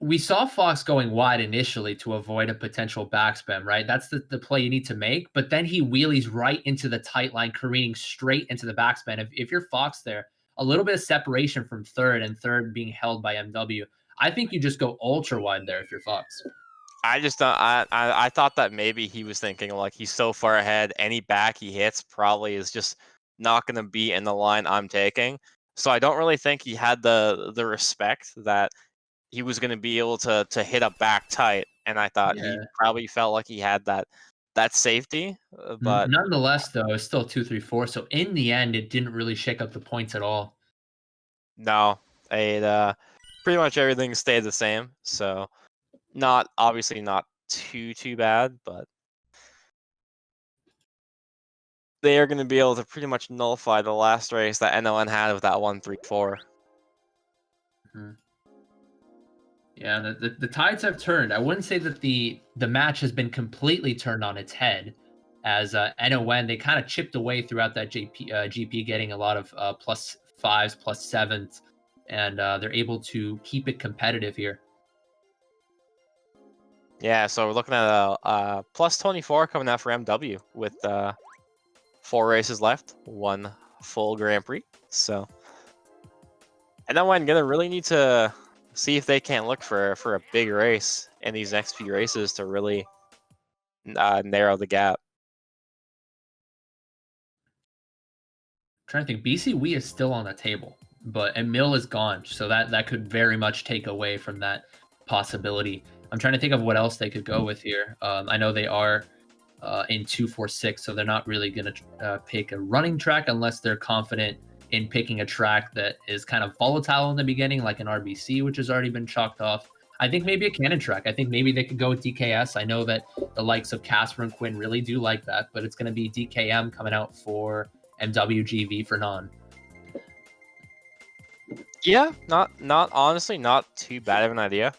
we saw Fox going wide initially to avoid a potential backspam, right? That's the play you need to make, but then he wheelies right into the tight line, careening straight into the backspam. If you're Fox there, a little bit of separation from third and third being held by MW. I think you just go ultra wide there if you're Fox. I just don't. I thought that maybe he was thinking like he's so far ahead, any back he hits probably is just not going to be in the line I'm taking. So I don't really think he had the respect that he was going to be able to hit a back tight, and I thought he probably felt like he had that safety. But nonetheless, though, it's still 2-3-4. So in the end, it didn't really shake up the points at all. No, it pretty much everything stayed the same. So obviously not too bad, but they are going to be able to pretty much nullify the last race that NON had with that 1-3-4. Yeah, the tides have turned. I wouldn't say that the match has been completely turned on its head, as NON, they kind of chipped away throughout that GP, getting a lot of +5s, +7s, and they're able to keep it competitive here. Yeah, so we're looking at a +24 coming out for MW with 4 races left, 1 full Grand Prix. So, NON gonna really need to see if they can't look for a big race in these next few races to really narrow the gap. I'm trying to think, BC Wee is still on the table, but Emil is gone, so that could very much take away from that possibility. I'm trying to think of what else they could go with here. I know they are in 2-4-6, so they're not really going to pick a running track unless they're confident in picking a track that is kind of volatile in the beginning, like an RBC, which has already been chalked off. I think maybe a cannon track. I think maybe they could go with DKS. I know that the likes of Casper and Quinn really do like that, but it's going to be DKM coming out for MWGV for non. Yeah, not honestly, not too bad of an idea.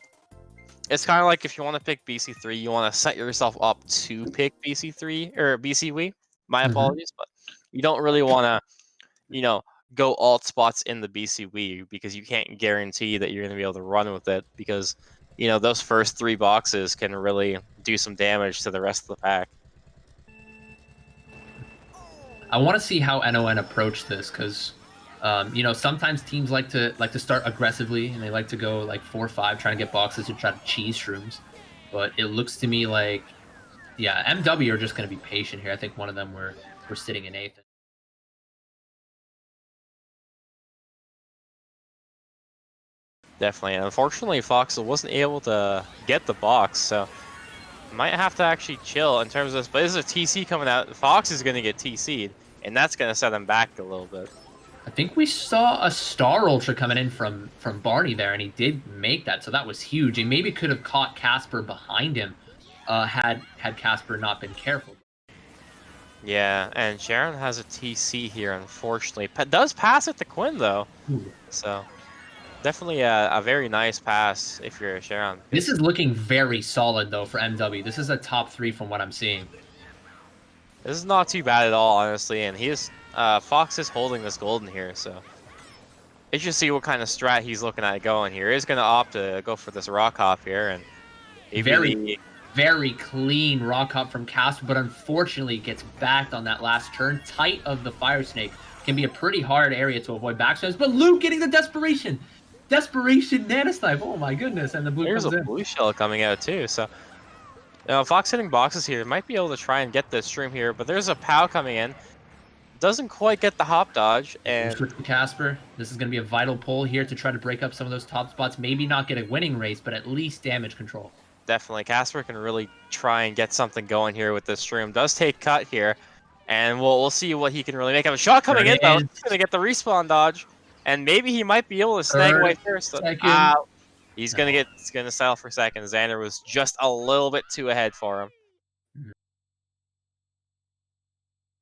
It's kind of like if you want to pick BC3, you want to set yourself up to pick BC3 or BC Wii. My apologies, but you don't really want to, go alt spots in the BCB because you can't guarantee that you're going to be able to run with it because, you know, those first 3 boxes can really do some damage to the rest of the pack. I want to see how NON approach this because, you know, sometimes teams like to start aggressively and they like to go like 4-5 trying to get boxes to try to cheese shrooms. But it looks to me like, yeah, MW are just going to be patient here. I think one of them were sitting in 8th. Definitely. And unfortunately, Foxel wasn't able to get the box, so might have to actually chill in terms of this. But this is a TC coming out. Fox is going to get TC'd, and that's going to set him back a little bit. I think we saw a Star Ultra coming in from Barney there, and he did make that, so that was huge. He maybe could have caught Casper behind him had Casper not been careful. Yeah, and Sharon has a TC here, unfortunately. Does pass it to Quinn, though. Ooh. So definitely a very nice pass if you're a Sharon. This is looking very solid, though, for MW. This is a top 3 from what I'm seeing. This is not too bad at all, honestly, and he is Fox is holding this golden here, so you should see what kind of strat he's looking at going here. He's going to opt to go for this rock hop here, and maybe very clean rock hop from Casper, but unfortunately gets backed on that last turn. Tight of the Fire Snake can be a pretty hard area to avoid backspams, but Luke getting the Desperation Nanosnipe. Oh my goodness, and the blue There's comes a in. blue shell coming out too, so Fox hitting boxes here might be able to try and get this stream here, but there's a POW coming in. Doesn't quite get the hop dodge, and Casper, this is going to be a vital pull here to try to break up some of those top spots. Maybe not get a winning race, but at least damage control. definitely Casper can really try and get something going here with this stream. Does take cut here, and we'll see what he can really make. Have a shot coming in though. He's gonna get the respawn dodge, and maybe he might be able to snag away first. He's gonna settle for second. Xander was just a little bit too ahead for him.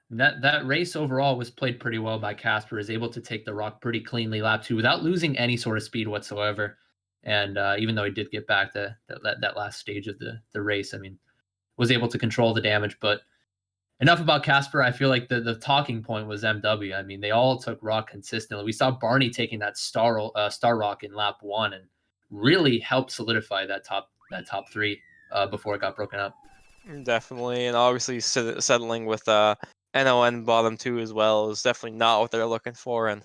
That race overall was played pretty well by Casper. Is able to take the rock pretty cleanly lap 2 without losing any sort of speed whatsoever. And even though he did get back that last stage of the race, I mean, was able to control the damage. But enough about Casper. I feel like the talking point was MW. I mean, they all took rock consistently. We saw Barney taking that star rock in lap 1 and really helped solidify that top 3 before it got broken up. Definitely, and obviously settling with NON bottom 2 as well is definitely not what they're looking for, and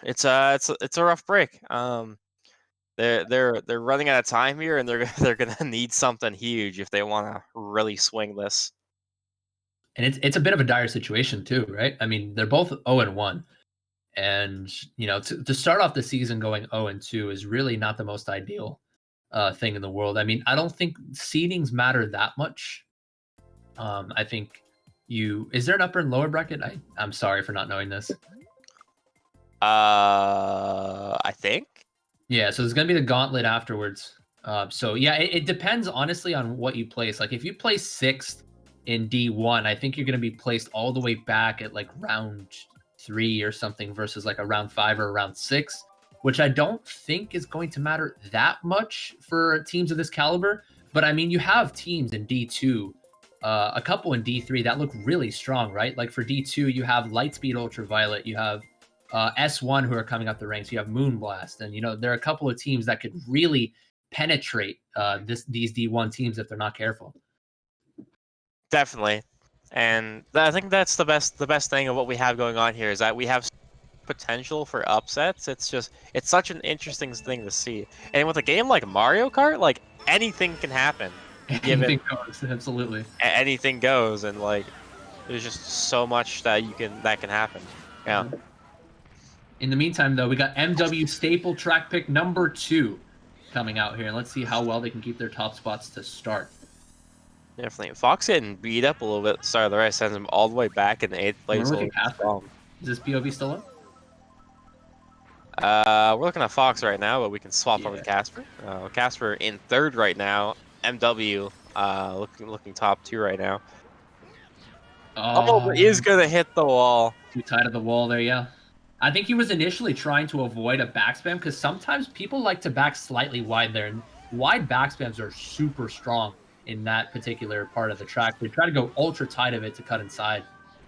it's a rough break. They're running out of time here, and they're gonna need something huge if they want to really swing this. And it's a bit of a dire situation too, right? I mean, they're both 0-1, and you know, to start off the season going 0-2 is really not the most ideal thing in the world. I mean, I don't think seedings matter that much. I think is there an upper and lower bracket? I'm sorry for not knowing this. I think. Yeah, so there's gonna be the gauntlet afterwards. So yeah, it depends honestly on what you place. Like if you place 6th in D1, I think you're gonna be placed all the way back at like round 3 or something versus like a round 5 or round 6, which I don't think is going to matter that much for teams of this caliber. But I mean, you have teams in D2, a couple in D3 that look really strong, right? Like for D2, you have Lightspeed Ultraviolet, you have S1 who are coming up the ranks, you have Moonblast, and you know there are a couple of teams that could really penetrate these D1 teams if they're not careful. Definitely, and I think that's the best thing of what we have going on here is that we have potential for upsets. It's such an interesting thing to see, and with a game like Mario Kart, like anything can happen. Anything goes, absolutely. Anything goes, and like there's just so much that can happen. Yeah. In the meantime, though, we got MW Staple Track Pick number 2 coming out here, and let's see how well they can keep their top spots to start. Definitely. Fox getting beat up a little bit at the start of the race sends him all the way back in the 8th place. Is this POV still up? We're looking at Fox right now, but we can swap over to Casper. Casper in 3rd right now. MW looking top 2 right now. But is gonna hit the wall. Too tight of the wall there, yeah. I think he was initially trying to avoid a backspam because sometimes people like to back slightly wide there, and wide backspams are super strong in that particular part of the track. They try to go ultra tight of it to cut inside,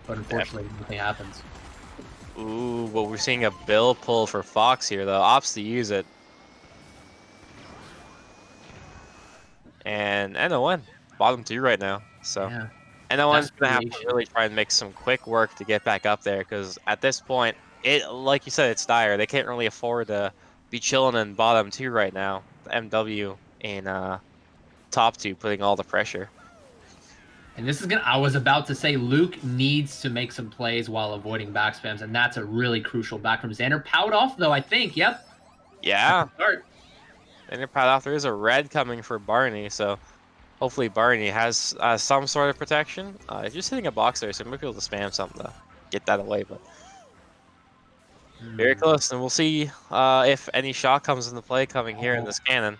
but unfortunately nothing happens. Ooh, but we're seeing a bill pull for Fox here, though. Opts to use it. And NON, bottom 2 right now. So Yeah. NON's going to have to Desperation. really try and make some quick work to get back up there, because at this point, like you said, it's dire. They can't really afford to be chilling in bottom 2 right now. MW in top 2 putting all the pressure. And this is gonna. I was about to say Luke needs to make some plays while avoiding backspams, and that's a really crucial back from Xander. Powered off though, I think. Yep. Yeah. Start. And your pad off, there is a red coming for Barney, so hopefully Barney has some sort of protection. Just hitting a box there, so we might be able to spam something to get that away, but very close. And we'll see if any shot comes into play coming here in this cannon.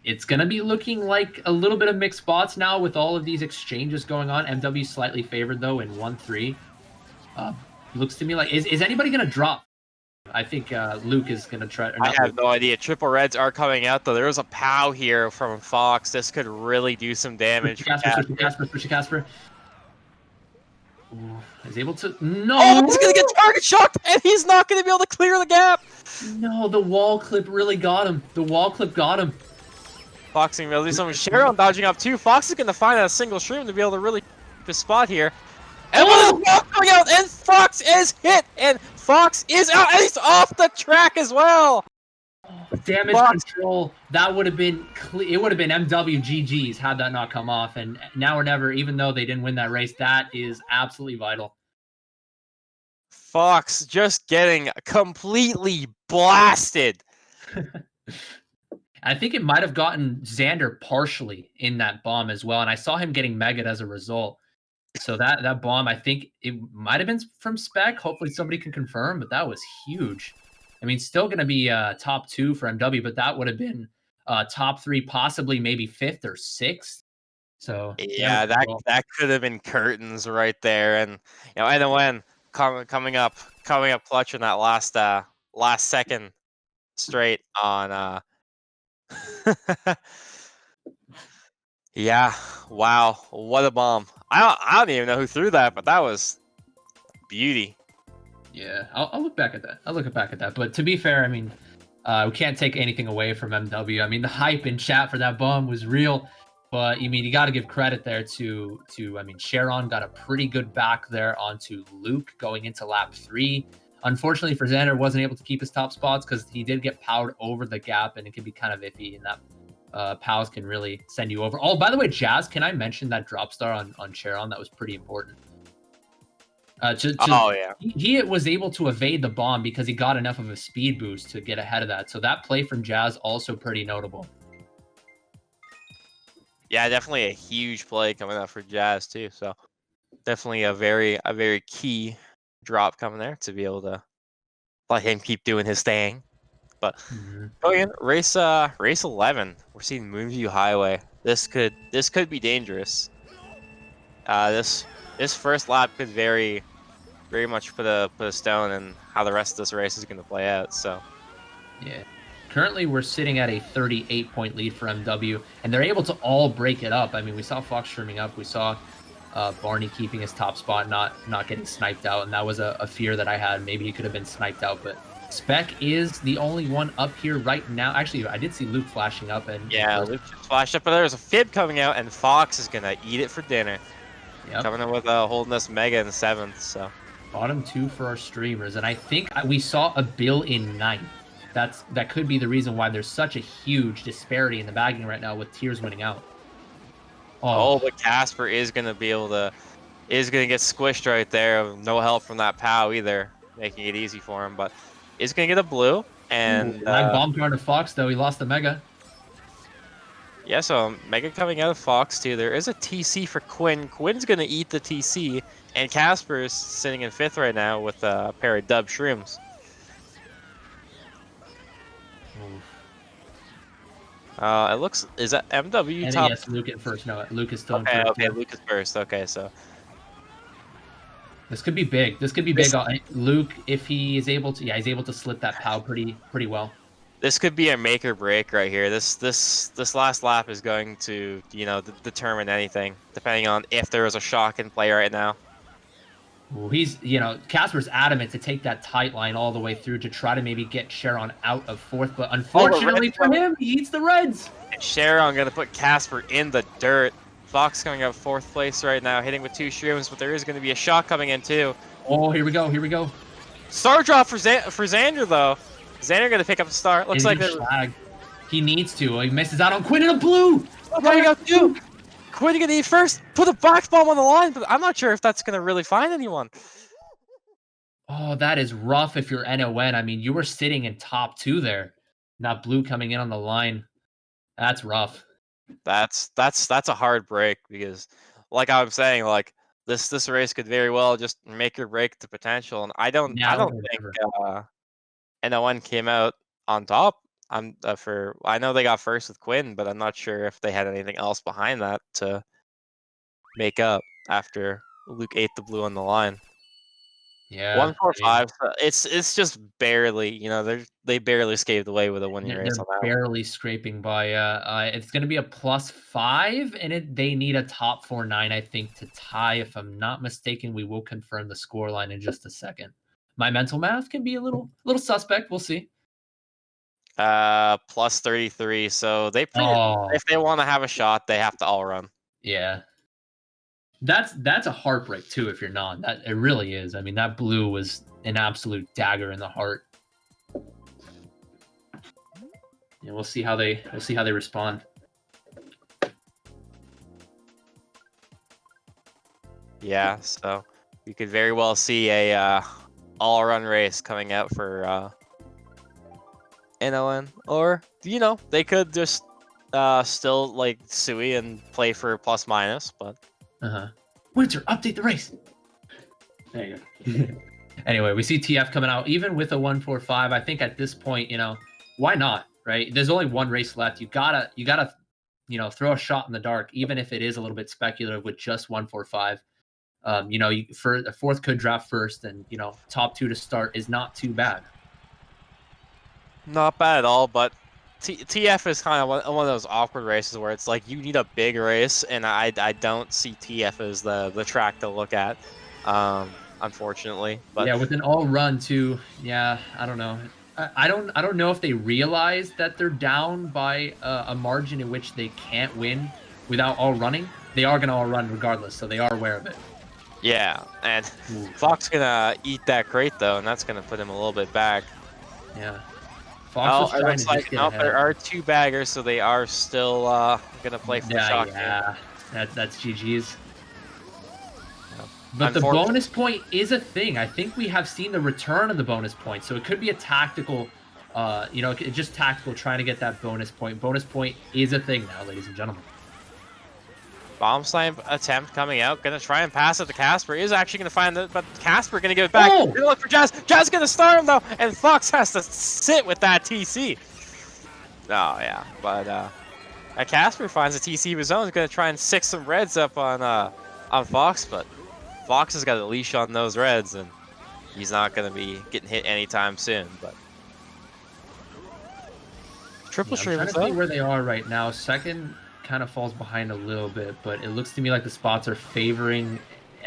It's gonna be looking like a little bit of mixed spots now with all of these exchanges going on. MW slightly favored though in 1-3. Looks to me like is anybody gonna drop? I think Luke is gonna try. I have no idea. Triple reds are coming out though. There was a POW here from Fox. This could really do some damage. Casper. Ooh, is able to no. Oh, he's gonna get target shocked, and he's not gonna be able to clear the gap. No, the wall clip really got him. The wall clip got him. Foxing really some Sharon dodging up too. Fox is gonna find a single shroom to be able to really keep his spot here. And with his wall coming out, and Fox is hit, and Fox is out, and he's off the track as well. Damage Fox. control. That would have been. It would have been MWGGs had that not come off. And now or never. Even though they didn't win that race, that is absolutely vital. Fox just getting completely blasted. I think it might have gotten Xander partially in that bomb as well, and I saw him getting megaed as a result. So that bomb, I think it might have been from Spec. Hopefully somebody can confirm, but that was huge. I mean, still going to be top 2 for MW, but that would have been top 3, possibly maybe 5th or 6th. So yeah, that could have been curtains right there, and NON coming up clutch in that last second straight on. Yeah, wow, what a bomb. I don't even know who threw that, but that was beauty. Yeah, I'll look back at that. I'll look back at that. But to be fair, I mean, we can't take anything away from MW. I mean, the hype in chat for that bomb was real. But you mean you got to give credit there to I mean, Sharon got a pretty good back there onto Luke going into lap 3. Unfortunately for Xander, wasn't able to keep his top spots because he did get powered over the gap, and it can be kind of iffy. And that POWs can really send you over. Oh, by the way, Jazz, can I mention that drop star on Sharon? That was pretty important. Oh yeah, he was able to evade the bomb because he got enough of a speed boost to get ahead of that. So that play from Jazz also pretty notable. Yeah, definitely a huge play coming up for Jazz too. So definitely a very key drop coming there to be able to let him keep doing his thing. But going in race 11, we're seeing Moonview Highway. This could be dangerous. This first lap could very much put a stone in how the rest of this race is going to play out. So yeah, currently we're sitting at a 38-point lead for MW, and they're able to all break it up. I mean, we saw Fox streaming up, we saw Barney keeping his top spot, not getting sniped out, and that was a fear that I had. Maybe he could have been sniped out, but Spec is the only one up here right now. Actually, I did see Luke flashing up, and yeah, Luke just flashed up, but there's a fib coming out, and Fox is gonna eat it for dinner. Yep. Coming in with holding us mega in 7th. So bottom 2 for our streamers, and I think we saw a Bill in 9th. That could be the reason why there's such a huge disparity in the bagging right now with Tears winning out. Oh, but Casper is gonna be able to get squished right there. No help from that POW either, making it easy for him. But is gonna get a blue, and bomb card to Fox though. He lost the mega. Yeah, so mega coming out of Fox too. There is a TC for Quinn. Quinn's gonna eat the TC, and Casper's sitting in 5th right now with a pair of dub shrooms. It looks, is that MW top? Yes, Luke in first. No, Luke is still in Okay, first. okay, Luke is first. Okay, so this could be big. This could be big. Luke, if he is able to, he's able to slip that POW pretty well. this could be a make or break right here. This last lap is going to, determine anything, depending on if there is a shock in play right now. Ooh, he's, Casper's adamant to take that tight line all the way through to try to maybe get Sharon out of fourth, but unfortunately for him, he eats the reds. Sharon gonna put Casper in the dirt. Fox coming up 4th place right now, hitting with 2 shrooms, but there is going to be a shot coming in too. Oh, here we go. Star drop for Xander though. Xander gonna pick up the star. Looks like he needs to. He misses out on Quinn in a blue. Coming up too. Quinn gonna eat first. Put a box bomb on the line, but I'm not sure if that's gonna really find anyone. Oh, that is rough if you're NON. I mean, you were sitting in top 2 there. Not blue coming in on the line. That's rough. That's a hard break because, like I'm saying, like this race could very well just make or break the potential, and I don't think NON came out on top. I know they got first with Quinn, but I'm not sure if they had anything else behind that to make up after Luke ate the blue on the line. Yeah, 145. It's just barely, they barely scaped away with a winning race on that. Barely scraping by. It's going to be a +5, and they need a top 4-9, I think, to tie. If I'm not mistaken, we will confirm the scoreline in just a second. My mental math can be a little suspect. We'll see. +33. So if they want to have a shot, they have to all run. Yeah. That's a heartbreak too if you're not. That it really is. I mean, that blue was an absolute dagger in the heart. Yeah, we'll see how they respond. Yeah, so you could very well see a all-run race coming out for NON, or they could just still like Sui and play for plus-minus, but. Winter, update the race. There you go. Anyway, we see TF coming out even with a 145. I think at this point, why not, right? There's only one race left. You gotta, throw a shot in the dark, even if it is a little bit speculative with just 145. For the 4th could draft first, and top 2 to start is not too bad. Not bad at all, but TF is kind of one of those awkward races where it's like you need a big race, and I don't see TF as the track to look at, unfortunately. But yeah, with an all run too. Yeah, I don't know. I don't know if they realize that they're down by a margin in which they can't win without all running. They are gonna all run regardless, so they are aware of it. Yeah, and Fox gonna eat that crate though, and that's gonna put him a little bit back. Yeah. Fox it looks like there are 2 baggers, so they are still gonna play for the shot. Yeah, that's GG's. But the bonus point is a thing. I think we have seen the return of the bonus point, so it could be a tactical, just tactical trying to get that bonus point. Bonus point is a thing now, ladies and gentlemen. Bomb slam attempt coming out. Gonna try and pass it to Casper. Is actually gonna find it, but Casper gonna give it back. Oh! Gonna look for Jazz. Jazz gonna start him though, and Fox has to sit with that TC. Oh yeah, but Casper finds a TC of his own. He's gonna try and sick some reds up on Fox, but Fox has got a leash on those reds, and he's not gonna be getting hit anytime soon. But triple stream. I'm trying to see where they are right now. Second kind of falls behind a little bit, but it looks to me like the spots are favoring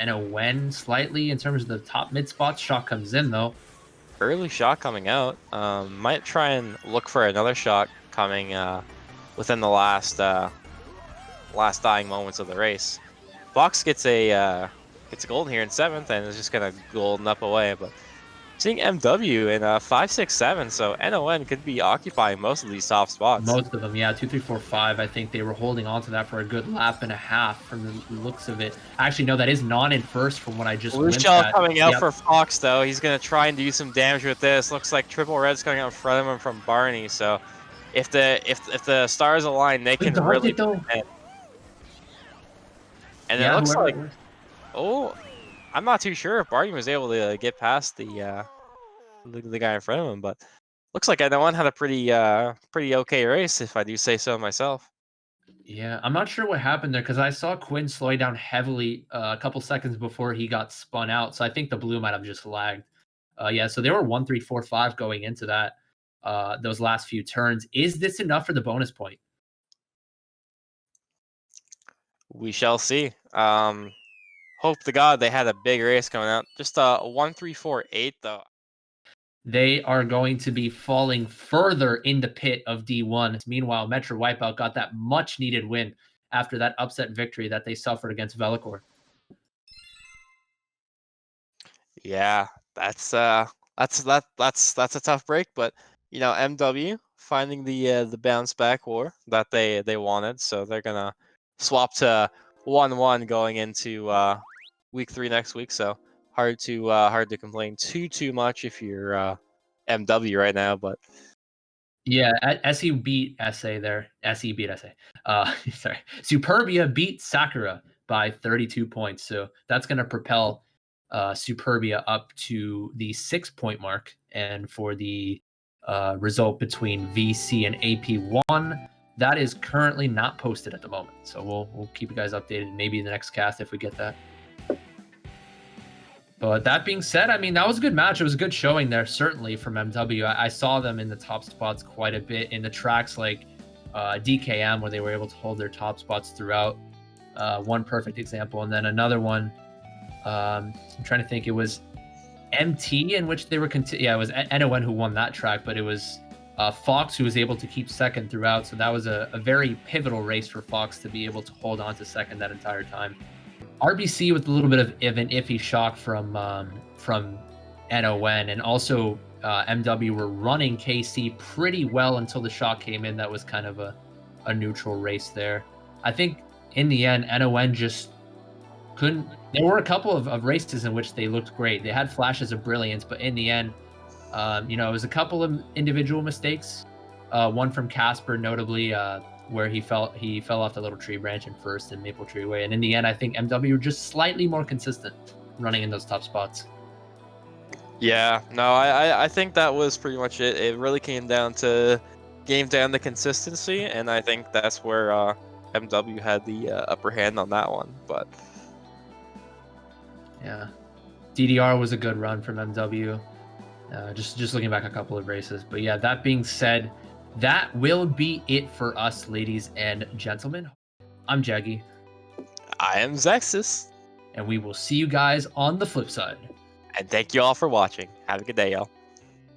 NON slightly in terms of the top mid spots. Shot comes in though. Early shot coming out. Might try and look for another shot coming within the last dying moments of the race. Fox gets a gold here in 7th and is just gonna golden up away, but seeing MW in 5, 6, 7, so NON could be occupying most of these top spots. Most of them, yeah. 2, 3, 4, 5. I think they were holding on to that for a good lap and a half from the looks of it. Actually, no, that is non in first from what I just Blue shell coming out for Fox though. He's gonna try and do some damage with this. Looks like triple red's coming out in front of him from Barney. So if the stars align, they can really. And it looks like. I'm not too sure if Barney was able to get past the guy in front of him, but looks like NON had a pretty okay race, if I do say so myself. Yeah, I'm not sure what happened there because I saw Quinn slow down heavily a couple seconds before he got spun out, so I think the blue might have just lagged. Yeah, so they were 1, 3, 4, 5 going into that those last few turns. Is this enough for the bonus point? We shall see. hope to God they had a big race coming out. Just 1-3-4-8 though. They are going to be falling further in the pit of D1. Meanwhile, Metro Wipeout got that much needed win after that upset victory that they suffered against Velikor. Yeah, that's a tough break, but you know, MW finding the bounce back war that they wanted, so they're gonna swap to 1-1 going into week 3 next week. So hard to complain too much if you're MW right now, but Yeah, SE beat SA there. SE beat SA. Sorry. Superbia beat Sakura by 32 points. So that's going to propel Superbia up to the 6-point mark. And for the result between VC and AP1, that is currently not posted at the moment. So we'll keep you guys updated maybe in the next cast if we get that. But that being said, I mean, that was a good match. It was a good showing there, certainly, from MW. I saw them in the top spots quite a bit in the tracks like DKM, where they were able to hold their top spots throughout. One perfect example. And then another one, I'm trying to think, it was MT, in which they were, it was NON who won that track, but it was Fox who was able to keep second throughout. So that was a very pivotal race for Fox to be able to hold on to second that entire time. RBC with a little bit of an iffy shock from NON, and also MW were running KC pretty well until the shock came in. That was kind of a neutral race there. I think in the end, NON just couldn't. There were a couple of races in which they looked great. They had flashes of brilliance, but in the end, it was a couple of individual mistakes. One from Casper, notably, where he fell off the little tree branch in first in Maple Tree Way. And in the end, I think MW were just slightly more consistent running in those top spots. yeah, no, I think that was pretty much it. It really came down to the consistency, and I think that's where MW had the upper hand on that one. But yeah, DDR was a good run from MW. Just looking back a couple of races. But yeah, that being said, that will be it for us, ladies and gentlemen. I'm Jaggy. I am Zexous. And we will see you guys on the flip side. And thank you all for watching. Have a good day, y'all.